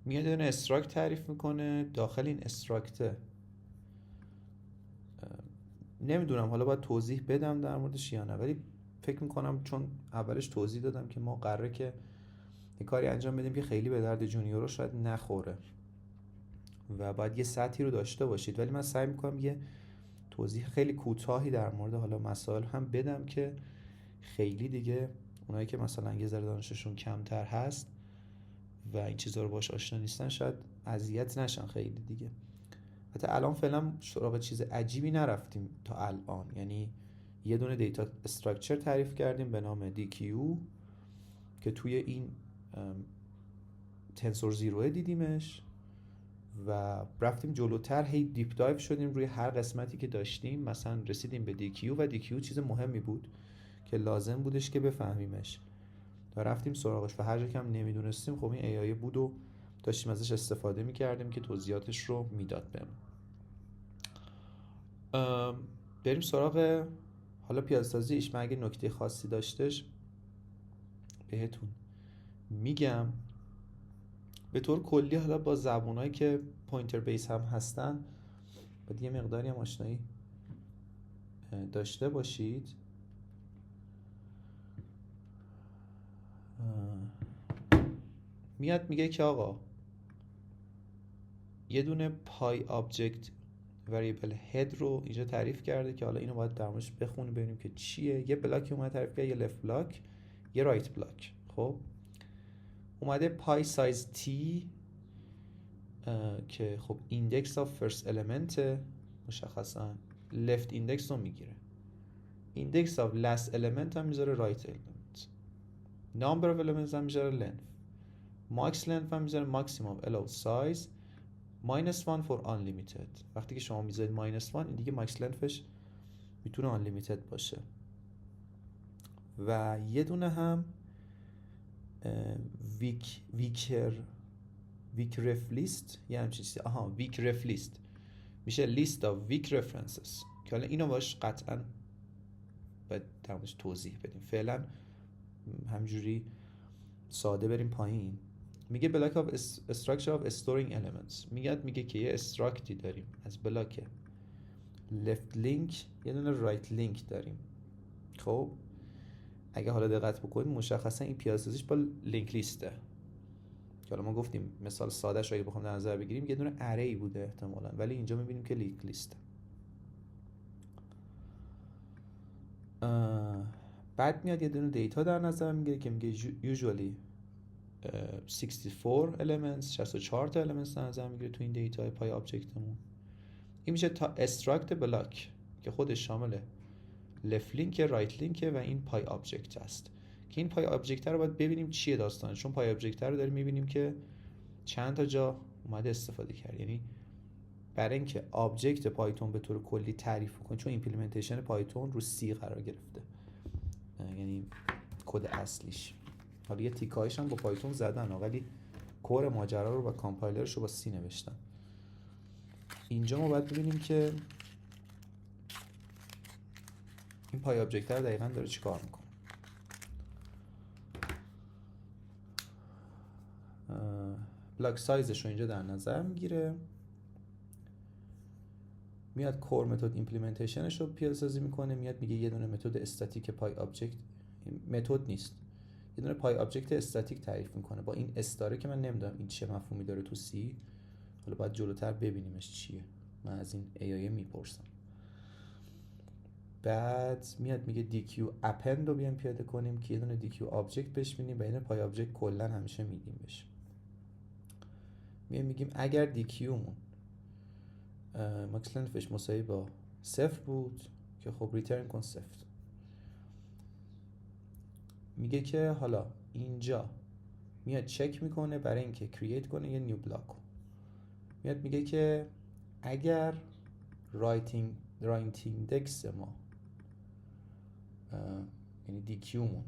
میاد اون استراکت تعریف میکنه. داخل این استراکت نمیدونم حالا باید توضیح بدم در موردش یا نه، ولی فکر میکنم چون اولش توضیح دادم که ما قراره که یه کاری انجام بدیم که خیلی به درد جونیورها شاید نخوره و باید یه سطحی رو داشته باشید، ولی من سعی میکنم یه توضیح خیلی کوتاهی در مورد حالا مسائل هم بدم که خیلی دیگه اونایی که مثلا یه ذره دانششون کمتر هست و این چیزا رو باش آشنا نیستن شاید اذیت نشن خیلی دیگه. حتی الان فعلا سراغ چیز عجیبی نرفتیم تا الان، یعنی یه دونه دیتا استراکچر تعریف کردیم به نام DQ که توی این تنسور زیروه دیدیمش و رفتیم جلوتر، هی دیپ دایو شدیم روی هر قسمتی که داشتیم، مثلا رسیدیم به DQ و DQ چیز مهمی بود که لازم بودش که بفهمیمش و رفتیم سراغش و هر جا که هم نمیدونستیم خب این AI بود و داشتیم ازش استفاده میکردیم که توضیحاتش رو میداد بهمون. بریم سراغ حالا پیاده‌سازی ایش. من اگه نکته خاصی داشتش بهتون میگم. به طور کلی حالا با زبونایی که پوینتر بیس هم هستن باید یه مقداری هم آشنایی داشته باشید. میاد میگه که آقا یه دونه پای آبجکت وریبل هد رو اینجا تعریف کرده که حالا اینو باید در موردش بخونیم ببینیم که چیه. یه بلاک اومده تعریف کرده، یه لفت بلاک یه رایت بلاک. خب اومده پای سایز تی که خب ایندکس آف فرست المنت مشخصا لفت ایندکس رو میگیره، ایندکس آف لاست المنت هم میذاره رایت المنت، نامبر آف المنتس هم میذاره لنث، ماکس لنث هم میذاره ماکسیمم الاو سایز، -1 for unlimited. وقتی که شما میذارید -1 این دیگه ماکس لنفش میتونه unlimited باشه. و یه دونه هم weak ref list، یه همچین چیزی. weak ref list میشه list of weak references که حالا اینو باش قطعا باید درمونش توضیح بدیم. فعلا همجوری ساده بریم پایین. میگه بلاک of structure of storing elements. میگه که یه استراکتی داریم از بلاک left link، یه دونه right link داریم. خب اگه حالا دقت بکنید مشخصا این پیاده‌سازیش با لینک لیسته که حالا ما گفتیم مثال سادهش رو اگه بخوام در نظر بگیریم یه دونه اری بوده احتمالاً، ولی اینجا میبینیم که لینک لیسته. بعد میاد یه دونه دیتا در نظر میگیره که میگه usually 64 elements، 64 تا elements در نظر میگیره تو این دیتا پای آبجکتمون. این میشه تا استراکت بلاک که خودش شامل left link right link و این پای آبجکت است که این پای آبجکت رو باید ببینیم چیه داستانه، چون پای آبجکت رو داریم میبینیم که چند تا جا اومده استفاده کرد. یعنی برای اینکه آبجکت پایتون به طور کلی تعریف کنه، چون ایمپلیمنتیشن پایتون رو سی قرار گرفته، یعنی کد اصلیش، حالا یه تیکایش هم با پایتون زدن ولی کور ماجرا رو با کامپایلرش رو با سی نوشتن. اینجا ما باید ببینیم که این پای آبجکت رو دقیقاً داره چیکار میکنه. بلاک سایزش رو اینجا در نظر میگیره، میاد کور متد ایمپلیمنتیشنش رو پیاده سازی میکنه، میاد میگه یه دونه متد استاتیک پای آبجکت، متد نیست، یه دونه پای آبجکت استاتیک تعریف میکنه با این استاره که من نمیدونم این چه مفهومی داره تو سی، حالا باید جلوتر ببینیمش چیه، من از این AI میپرسم. بعد میاد میگه DQ append رو بیایم پیاده کنیم که یه دونه DQ آبجکت بهش میدیم و این پای آبجکت کلا همیشه میدیم بهش. میگیم اگر DQ مون ماکس لنفش مساوی با 0 بود که خب ریترن کن 0. میگه که حالا اینجا میاد چک میکنه برای اینکه کرییت کنه یه نیو بلاک، میاد میگه که اگر رایت ایندکس ما یعنی دی کیومون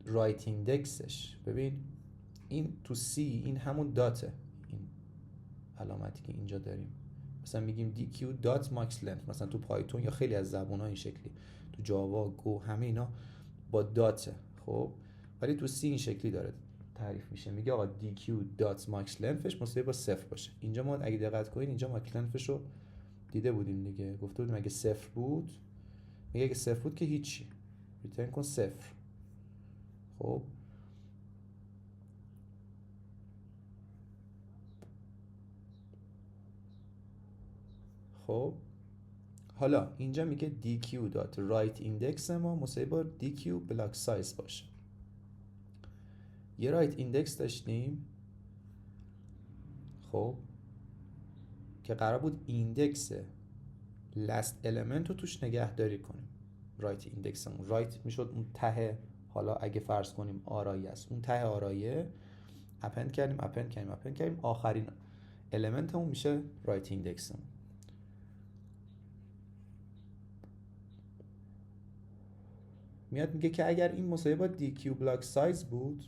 رایت ایندکسش، ببین این تو سی این همون داته، این علامتی که اینجا داریم مثلا میگیم dq dot max length، مثلا تو پایتون یا خیلی از زبان‌ها این شکلی، تو جاوا گو همه اینا با داته. خب ولی تو سی این شکلی داره تعریف میشه، میگه آقا dq dot max lengthش مساوی با 0 باشه. اینجا ما اگه دقت کنید اینجا max lengthش رو دیده بودیم دیگه، گفته بودیم اگه 0 بود، میگه اگه 0 بود که هیچی، ریترن کن 0. خب خب حالا اینجا میگه dq dot right index ما مساوی با dq block size باشه. یه right index داشتیم خب که قرار بود ایندکس last element رو توش نگهداری کنیم. right index مون right میشد اون ته، حالا اگه فرض کنیم آرایی است اون ته آرایه، append کردیم آخرین element همون میشه right index مون. میاد میگه که اگر این مساوی با dq block size بود،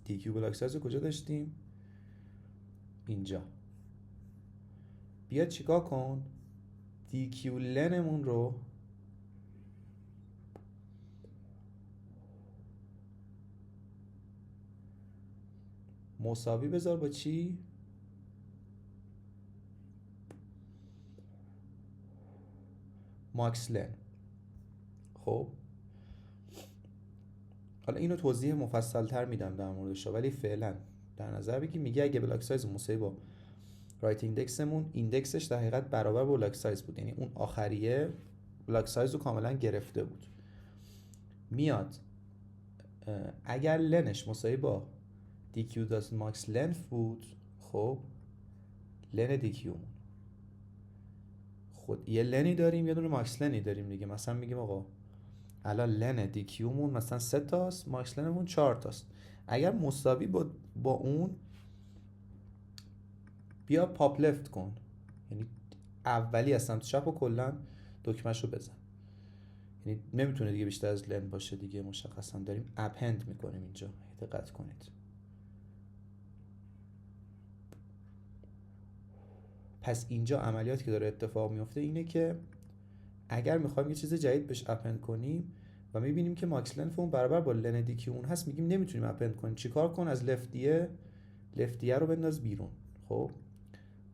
dq block size رو کجا داشتیم؟ اینجا. بیاد چیکار کن؟ dq lenمون رو مساوی بذار با چی؟ ماکس لن. خب حالا اینو توضیح مفصل تر میدم در موردش، ولی فعلا در نظر بگیر میگه اگه بلاک سایز مساوی با رایت ایندکسمون، ایندکسش در حقیقت برابر با بلاک سایز بود، یعنی اون آخریه بلاک سایز رو کاملا گرفته بود. میاد اگر لنش مساوی با dq dot max length بود، خب لن dq مون خود یه لنی داریم یه دونه ماکس لنی داریم دیگه، مثلا میگیم آقا الان لن dq مون مثلا 3 تاست، ماکس لنمون 4 تاست. اگر مساوی با اون بیا پاپ لفت کن، یعنی اولی از سمت چپ و کلا دکمه‌شو بزن. یعنی نمیتونه دیگه بیشتر از لن باشه دیگه، مشخصا داریم اپند میکنیم اینجا، دقت کنید. پس اینجا عملیاتی که داره اتفاق میفته اینه که اگر میخوایم یه چیز جدید بهش اپند کنیم و میبینیم که ماکس لنف اون برابر با لن دی که اون هست، میگیم نمیتونیم اپند کنیم. چیکار کن؟ از لفتیه رو بنداز بیرون. خب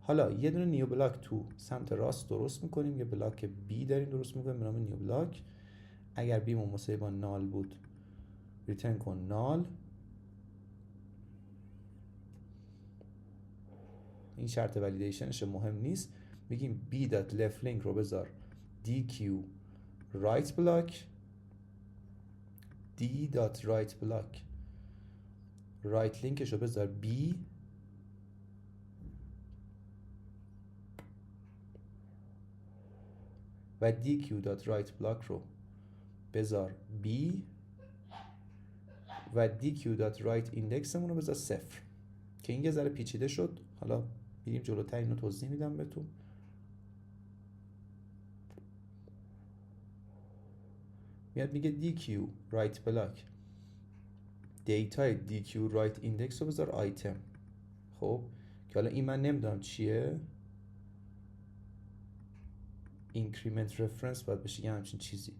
حالا یه دونه نیو بلاک تو سمت راست درست میکنیم، یه بلاک بی داریم درست میکنیم به نام نیو بلاک. اگر بیمون مساوی با نال بود ریترن کن نال. این شرط ولیدیشنش مهم نیست. میگیم b.leftLink رو بذار dq right block d.right block right linkش رو بذار b و dq.right block رو بذار b و dq.right indexمون رو بذار 0 که این یه ذره پیچیده شد. حالا میریم جلوتر اینو توضیح میدم بهتون. میاد میگه dq right block دیتای dq right index رو بذار آیتم. خب که حالا این من نمیدونم چیه، increment reference باید بشه یه همچین چیزی.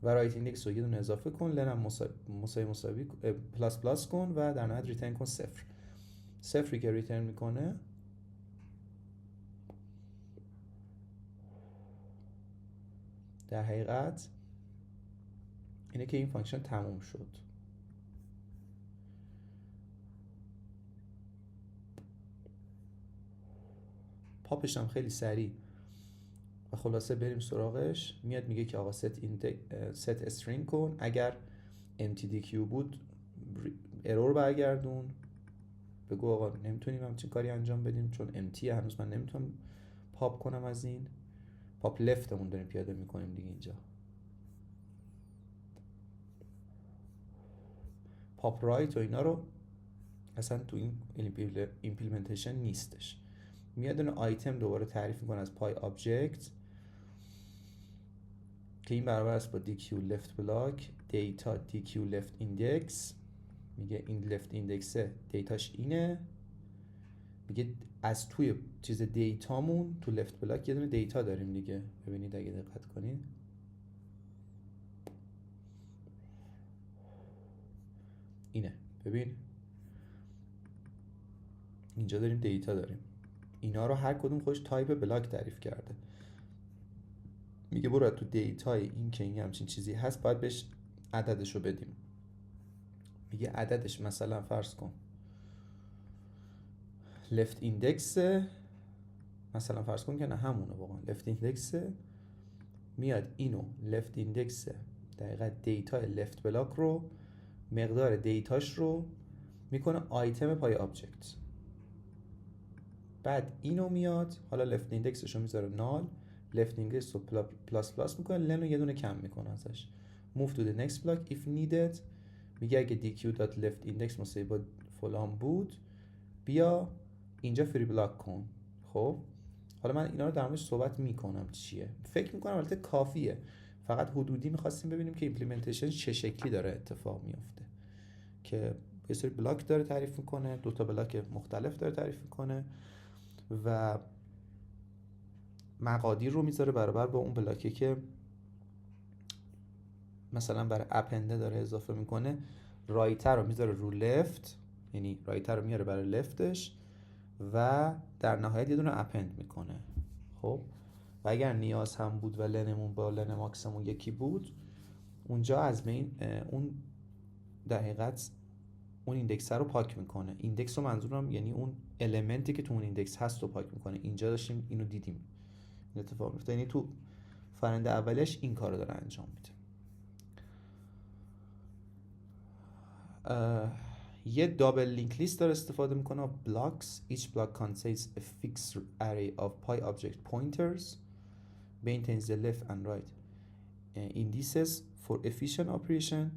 و right index رو یه دونه اضافه کن، لنم مساوی پلاس پلاس کن و در نهایت ریترن کن 0. صفری که ریترن میکنه در حقیقت اینه که این فانکشن تموم شد. پاپش هم خیلی سریع و خلاصه بریم سراغش. میاد میگه که آقا set string کن، اگر mtdq بود ارور برگردون، بگو آقا نمیتونیم همچین کاری انجام بدیم چون empty هنوز من نمیتونم پاپ کنم. از این پاپ لفتمون داریم پیاده میکنیم دیگه. اینجا پاپ رایت و اینا رو اصلا تو این ایمپلیمنتیشن نیستش. میاد اون آیتم دوباره تعریف میکنه از پای آبجکت که این برابر است با dq left block دیتا dq left index. میگه این left index دیتاش اینه. میگه از توی چیز دیتامون تو left block یه دونه دیتا داریم دیگه. ببینید اگه دقت کنید اینه، ببین اینجا داریم دیتا داریم. اینا رو هر کدوم خودش تایپ بلاک تعریف کرده. میگه برو تو دیتای این که این همچین چیزی هست باید بهش عددش رو بدیم. میگه عددش مثلا فرض کن left index، مثلا فرض کن که نه همونه واقعا left index. میاد اینو left index دقیقاً دیتای left block رو مقدار دیتاش رو میکنه آیتم پای آبجکت. بعد اینو میاد حالا left indexش رو میذاره نال، left index رو پلاس پلاس میکنه، لن رو یه دونه کم میکنه ازش. move to the next block if needed. میگه اگه dq.left index مساوی با فلان بود بیا اینجا فری بلاک کن. خب حالا من اینا رو در موردش صحبت میکنم چیه. فکر میکنم البته کافیه، فقط حدودی میخواستیم ببینیم که ایمپلیمنتیشن چه شکلی داره اتفاق میفته. که یه سری بلاک داره تعریف میکنه، دوتا بلاک مختلف داره تعریف میکنه و مقادیر رو میذاره برابر با اون بلاکی که مثلا برای اپنده داره اضافه میکنه. رایتر رو میذاره رو لفت، یعنی رایتر رو میاره برای لفتش و در نهایت یه دونه اپند میکنه. خب و اگر نیاز هم بود و لنمون با لن ماکسمون یکی بود اونجا از بین اون در حقیقت اون ایندکس رو پاک میکنه. ایندکس رو منظورم یعنی اون المنتی که تو اون ایندکس هست رو پاک میکنه. اینجا داشتیم اینو دیدیم این اتفاق میفته، یعنی تو فرآیند اولیش این کارو داره انجام میده. یه دابل لینک لیست داره استفاده میکنه blocks. Each block contains a fixed array of PyObject pointers, maintains the left and right indices for efficient operation.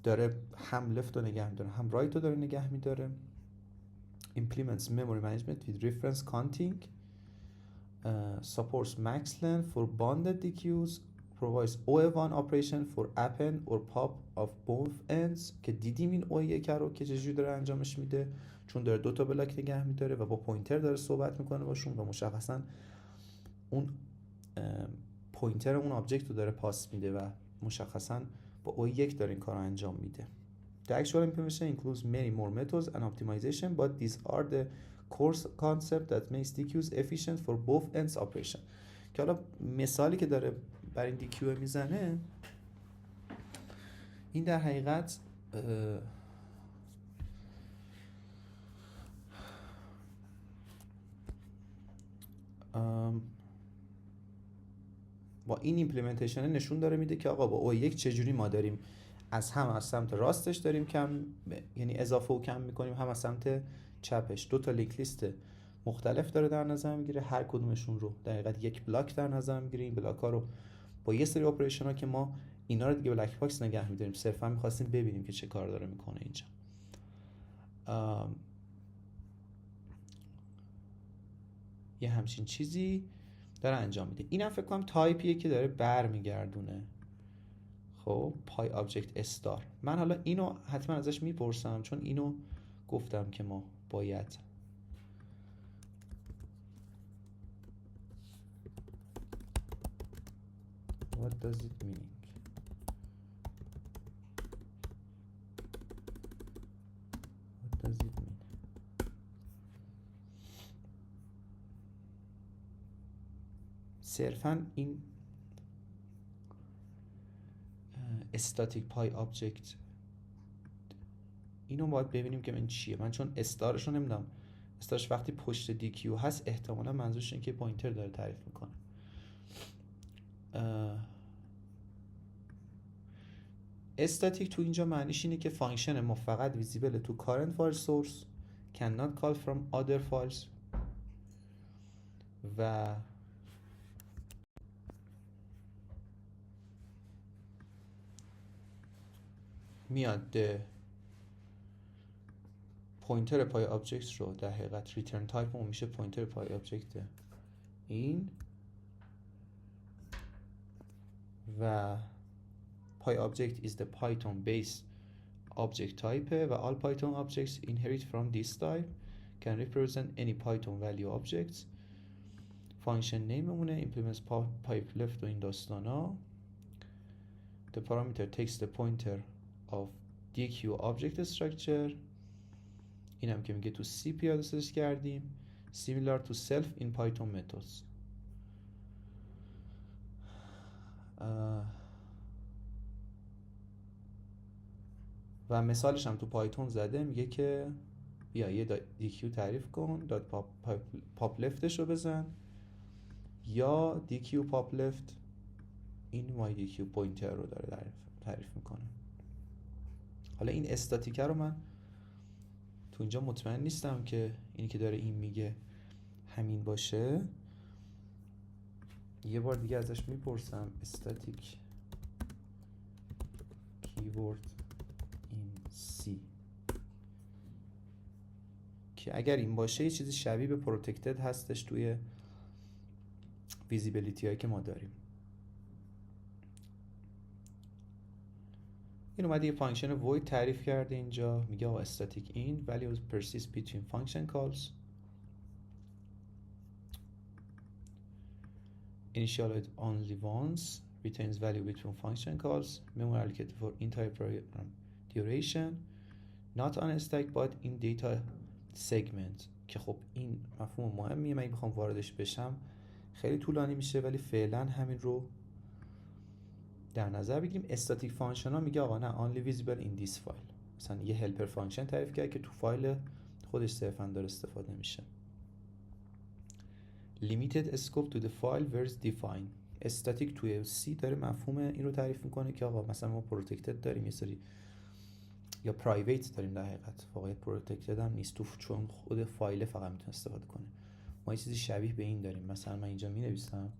داره هم left رو نگه میداره هم right رو داره نگه میداره implements memory management with reference counting, supports maxlen for bonded DQs, provides OA1 operation for append or pop of both ends که دیدیم این OA1 رو که چجوری داره انجامش میده، چون داره دوتا بلاک نگه میداره و با پوینتر داره صحبت میکنه باشون و مشخصا اون پوینتر اون آبجکت رو داره پاس میده و مشخصا با OA1 داره این کار رو انجام میده. The actual implementation includes many more methods and optimization, but these are the core concept that makes DQs efficient for both ends operation. که حالا مثالی که داره برای این DQ میزنه این در حقیقت با این ایمپلیمنتیشن نشون داره میده که آقا با O1 چجوری ما داریم از سمت راستش داریم کم، یعنی اضافه و کم میکنیم، هم از سمت چپش. دو تا لینک لیست مختلف داره در نظر میگیره، هر کدومشون رو در حقیقت یک بلاک در نظر میگیره. این بلاک ها رو با یه سری اپریشن ها که ما اینا رو دیگه بلک باکس نگه میداریم، صرفا میخواستیم ببینیم که چه کار داره میکنه اینجا. یه همچین چیزی داره انجام میده. اینم فکر کنم تایپیه که داره برمیگردونه. خب پای آبجکت استار. من حالا اینو حتما ازش میپرسم چون اینو گفتم که ما باید What does it mean? What does it mean? صرفاً این استاتیک پای آبجکت اینو باید ببینیم که من چیه. من چون استارش رو نمیدونم، استارش وقتی پشت دی کیو هست احتمالا منظورش اینه که پوینتر داره تعریف میکنه. استاتیک تو اینجا معنیش اینه که فانکشن ما فقط ویزیبل تو current file source cannot call from other files و میاد پوینتر پای آبجکت رو در حقیقت ریترن تایپ اون میشه پوینتر پای آبجکت این و پای آبجکت is the Python base object type و all Python objects inherit from this type can represent any Python value objects. function name مونه implements pipe left و این داستانا. the parameter takes the pointer of DQ object structure. این هم که میگه تو C پیاده سازی کردیم similar to self in Python methods. و مثالش هم تو پایتون زده، میگه که بیا یه DQ تعریف کن، دات پاپ لفتش رو بزن یا DQ پاپ لفت این مای DQ پوینتر رو داره تعریف میکنه. حالا این استاتیکه رو من تو اینجا مطمئن نیستم که اینی که داره این میگه همین باشه. یه بار دیگه ازش میپرسم استاتیک کیورد این C که اگر این باشه یه چیزی شبیه به پروتکتد هستش توی ویزیبیلیتی هایی که ما داریم. این اومده یه فانکشن void تعریف کرده اینجا، میگه آقا static in values persist between function calls initialized only once retains value between function calls memory allocated for entire program duration not on a stack but in data segment. که خب این مفهوم مهمیه، من بخوام واردش بشم خیلی طولانی میشه ولی فعلا همین رو در نظر بگیریم. استاتیک فانکشن ها میگه آقا نه only visible in this file، مثلا یه هلپر فانکشن تعریف کرد که تو فایل خودش صرفا داره استفاده میشه. limited scope to the file where is defined. استاتیک توی C داره مفهوم این رو تعریف میکنه که آقا مثلا ما پروتکتد داریم یه سری یا پرایویت داریم، در حقیقت واقعا پروتکتد هم نیست تو، چون خود فایل فقط میتونه استفاده کنه. ما یه چیزی شبیه به این داریم، مثلا من اینجا مینویسم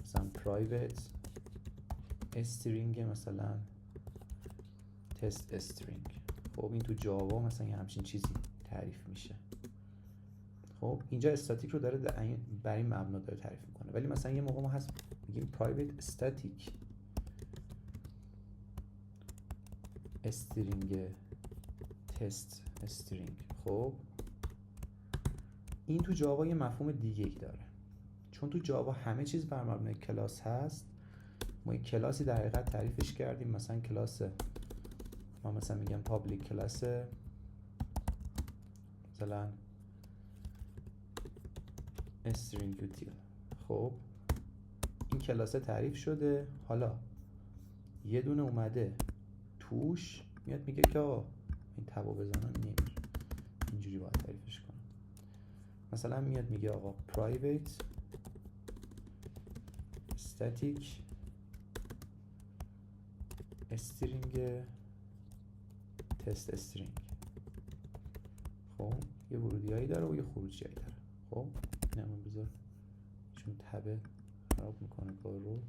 مثلا private استرینگ مثلا تست استرینگ. خب این تو جاوا مثلا یه همچین چیزی تعریف میشه. خب اینجا استاتیک رو داره بر این مبنا داره تعریف میکنه. ولی مثلا یه موقع ما هست میگیم پرایوت استاتیک استرینگ تست استرینگ. خب این تو جاوا یه مفهوم دیگه ای داره، چون تو جاوا همه چیز بر مبنای کلاس هست. ما یک کلاسی در حقیقت تعریفش کردیم، مثلا کلاس ما مثلا میگم پابلیک کلاس مثلا string util. خب این کلاس تعریف شده، حالا یه دونه اومده توش میاد میگه که آقا این تبا بزنم نمیره، اینجوری باید تعریفش کنم. مثلا میاد میگه آقا private static string test string. خب یه ورودی هایی داره و یه خروجی هایی داره. خب این همون بذار چون تبه خراب میکنه کار رو،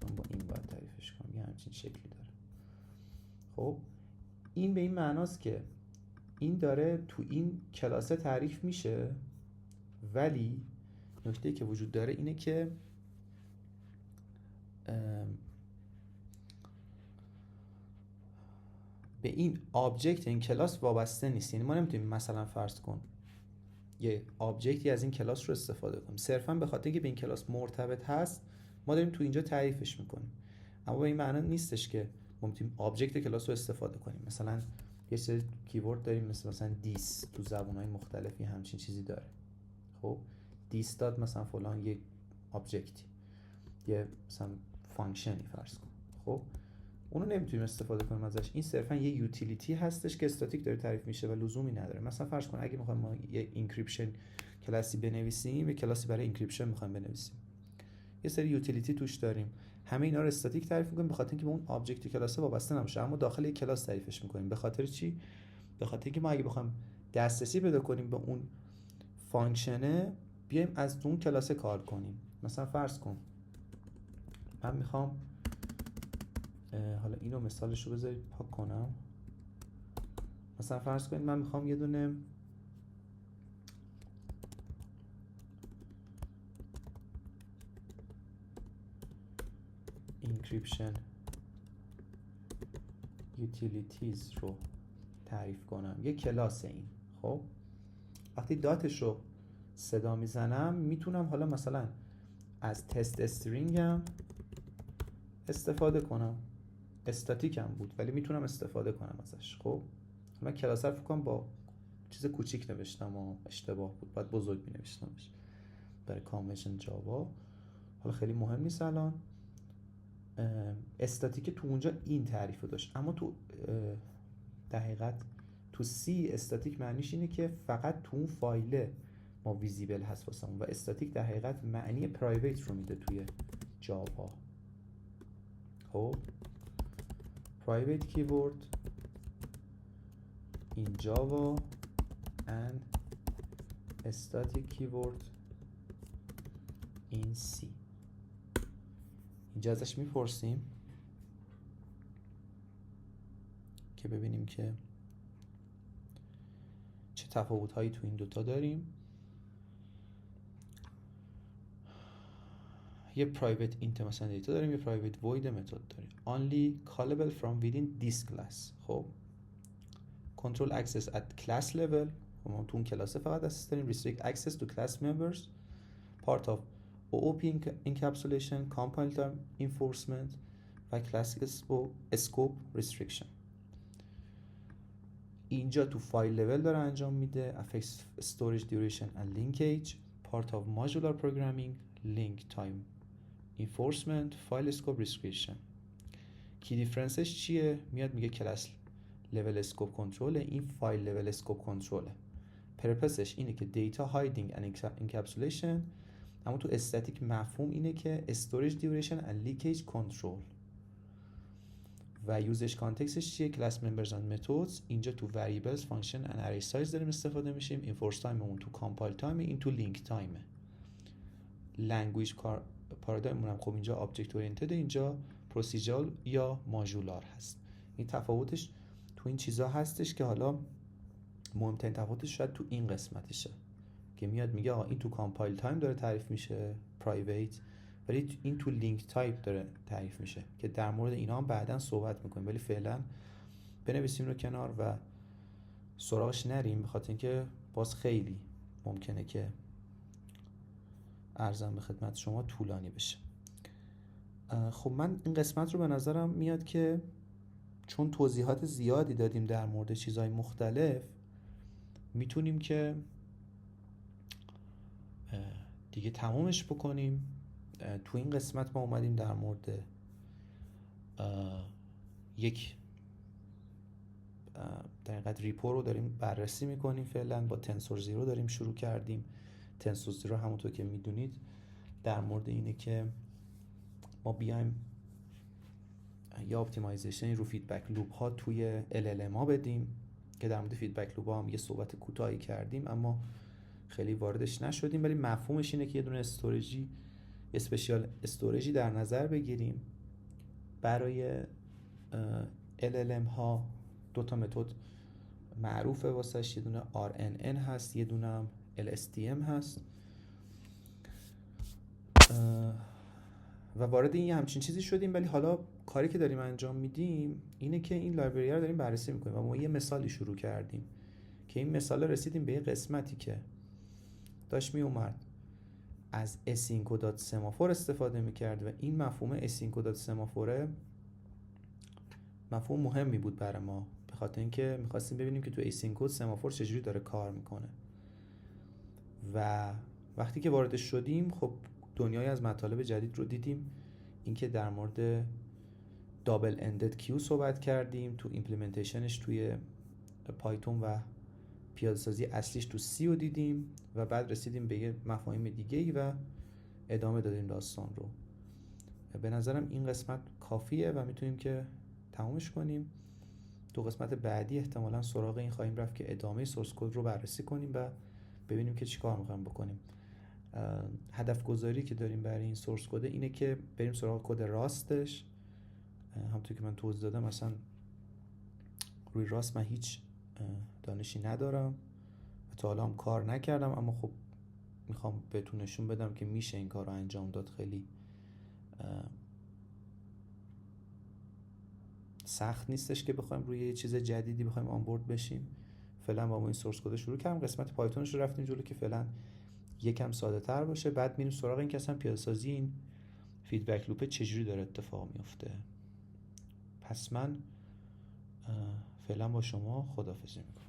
من با این باید تعریفش کنم، یه همچین شکلی داره. خب این به این معناست که این داره تو این کلاسه تعریف میشه، ولی نکته‌ای که وجود داره اینه که به این آبجکت این کلاس وابسته نیست. یعنی ما نمیتونیم مثلا فرض کن یه آبجکتی از این کلاس رو استفاده کنیم صرفا به خاطر اینکه به این کلاس مرتبط هست ما داریم تو اینجا تعریفش میکنیم، اما به این معنی نیستش که ما میتونیم آبجکت کلاس رو استفاده کنیم. مثلا یه سری کیورد داریم مثلا دیس، تو زبان‌های مختلفی همچین چیزی داره. خب دیس داد مثلا فلان یه آبجکتی، یه مثلا فانکشنی فرض کن. خب اونو نمیتونیم استفاده کنیم ازش، این صرفا یه یوتیلیتی هستش که استاتیک داره تعریف میشه و لزومی نداره. مثلا فرض کن اگه میخوایم ما یه اینکریپشن کلاسی بنویسیم، یه کلاسی برای اینکریپشن میخوایم بنویسیم، یه سری یوتیلیتی توش داریم، همه اینا رو استاتیک تعریف میکنیم به خاطر اینکه به اون آبجکت کلاس وابسته نمیشه، اما داخل یک کلاس تعریفش میکنیم. به خاطر چی؟ به خاطر اینکه ما اگه بخوایم دسترسی پیدا کنیم به اون فانکشنه، بیایم از اون کلاس کار کنیم. مثلا فرض کن من میخوام حالا اینو مثالش رو بذارید پاک کنم. مثلا فرض کنید من میخوام یه دونه encryption utilities رو تعریف کنم، یه کلاس این. خب وقتی داتش رو صدا میزنم میتونم حالا مثلا از تست استرینگم استفاده کنم، استاتیک هم بود ولی میتونم استفاده کنم ازش. خب من کلاس رو فکر کنم با چیز کوچیک نوشتم و اشتباه بود، باید بزرگ می نوشتمش برای کانونشن جاوا. حالا خیلی مهم نیست الان. استاتیک تو اونجا این تعریف رو داشت، اما تو در حقیقت تو سی استاتیک معنیش اینه که فقط تو اون فایله ما ویزیبل هست واسمون، و استاتیک در حقیقت معنی پرایویت رو میده توی جاوا. خب private keyword in Java and static keyword in C. اینجا ازش میپرسیم که ببینیم که چه تفاوت هایی تو این دوتا داریم. یه private int مثلا دیتا داریم، یه private void متد داریم. only callable from within this class. خب control access at class level، ما تو اون کلاسه فقط دسترسی داریم. restrict access to class members، part of OOP encapsulation، compiler time enforcement و class scope restriction. اینجا تو فایل لول داره انجام میده. affects storage duration and linkage، part of modular programming، link time enforcement، file scope restriction. کی دیفرنسش چیه؟ میاد میگه کلاس level scope control، این فایل level scope control. پرپسش اینه که دیتا هایدینگ and encapsulation، اما تو استاتیک مفهوم اینه که storage duration and leakage control. و یوزش کانتکستش چیه؟ کلاس ممبرز اند متدز. اینجا تو variables function and array size داریم استفاده میشیم. enforce time اون تو compile time، این تو link time. language پارادایم هم خب اینجا object oriented، اینجا procedural یا ماژولار هست. این تفاوتش تو این چیزا هستش که حالا مهمترین تفاوتش شاید تو این قسمتشه که میاد میگه آقا این تو کامپایل تایم داره تعریف میشه پرایوت، ولی این تو لینک تایپ داره تعریف میشه که در مورد اینا هم بعداً صحبت میکنیم، ولی فعلا بنویسیم رو کنار و سراغش نریم، بخاطر اینکه باز خیلی ممکنه که عرضم به خدمت شما طولانی بشه. خب من این قسمت رو به نظرم میاد که چون توضیحات زیادی دادیم در مورد چیزهای مختلف، میتونیم که دیگه تمومش بکنیم. تو این قسمت ما اومدیم در مورد یک در حقیقت ریپو رو داریم بررسی میکنیم. فعلا با تنسور زیرو داریم شروع کردیم. تنسور زیرو همونطور که میدونید در مورد اینه که ما بیایم یا اپتیمایزیشن رو فیدبک لوپ ها توی LLM ها بدیم، که در مورد فیدبک لوپ ها هم یه صحبت کوتاهی کردیم اما خیلی واردش نشدیم، ولی مفهومش اینه که یه دونه استوریجی اسپشیال استوریجی در نظر بگیریم برای LLM ها. دو تا متد معروفه واسش، یه دونه RNN هست، یه دونه هم LSTM هست و وارد این همچین چیزی شدیم. ولی حالا کاری که داریم انجام میدیم اینه که این لایبرری رو داریم بررسی میکنیم و ما یه مثالی شروع کردیم که این مثال رسیدیم به یه قسمتی که داشت می اومد از اسینکو سمافور استفاده میکرد و این مفهوم اسینکو سمافوره مفهوم مهمی بود برای ما، به خاطر اینکه میخواستیم ببینیم که تو اسینکو سمافور چجوری داره کار میکنه. و وقتی که وارد شدیم خب دنیای از مطالب جدید رو دیدیم، اینکه در مورد دابل اندد کیو صحبت کردیم، تو ایمپلیمنتیشنش توی پایتون و پیاده سازی اصلیش تو سی رو دیدیم و بعد رسیدیم به یه مفاهیم دیگه‌ای و ادامه دادیم داستان رو. به نظرم این قسمت کافیه و میتونیم که تمومش کنیم. تو قسمت بعدی احتمالاً سراغ این خواهیم رفت که ادامه سورس کد رو بررسی کنیم و ببینیم که چیکار می‌خوایم بکنیم. هدف گذاری که داریم برای این سورس کد اینه که بریم سراغ کد راستش. همونطور که من توضیح دادم مثلا روی راست من هیچ دانشی ندارم و تا حالا هم کار نکردم، اما خب میخوام بهتون نشون بدم که میشه این کار رو انجام داد. خیلی سخت نیستش که بخوایم روی یه چیز جدیدی بخوایم آنبورد بشیم. فعلا با این سورس کد شروع کردم، قسمت پایتونش رو رفتیم جلو که فعلا یکم ساده تر باشه، بعد میریم سراغ این که اصلا پیاده سازی این فیدبک لوپ چجوری داره اتفاق میفته. پس من فعلا با شما خداحافظی میکنم.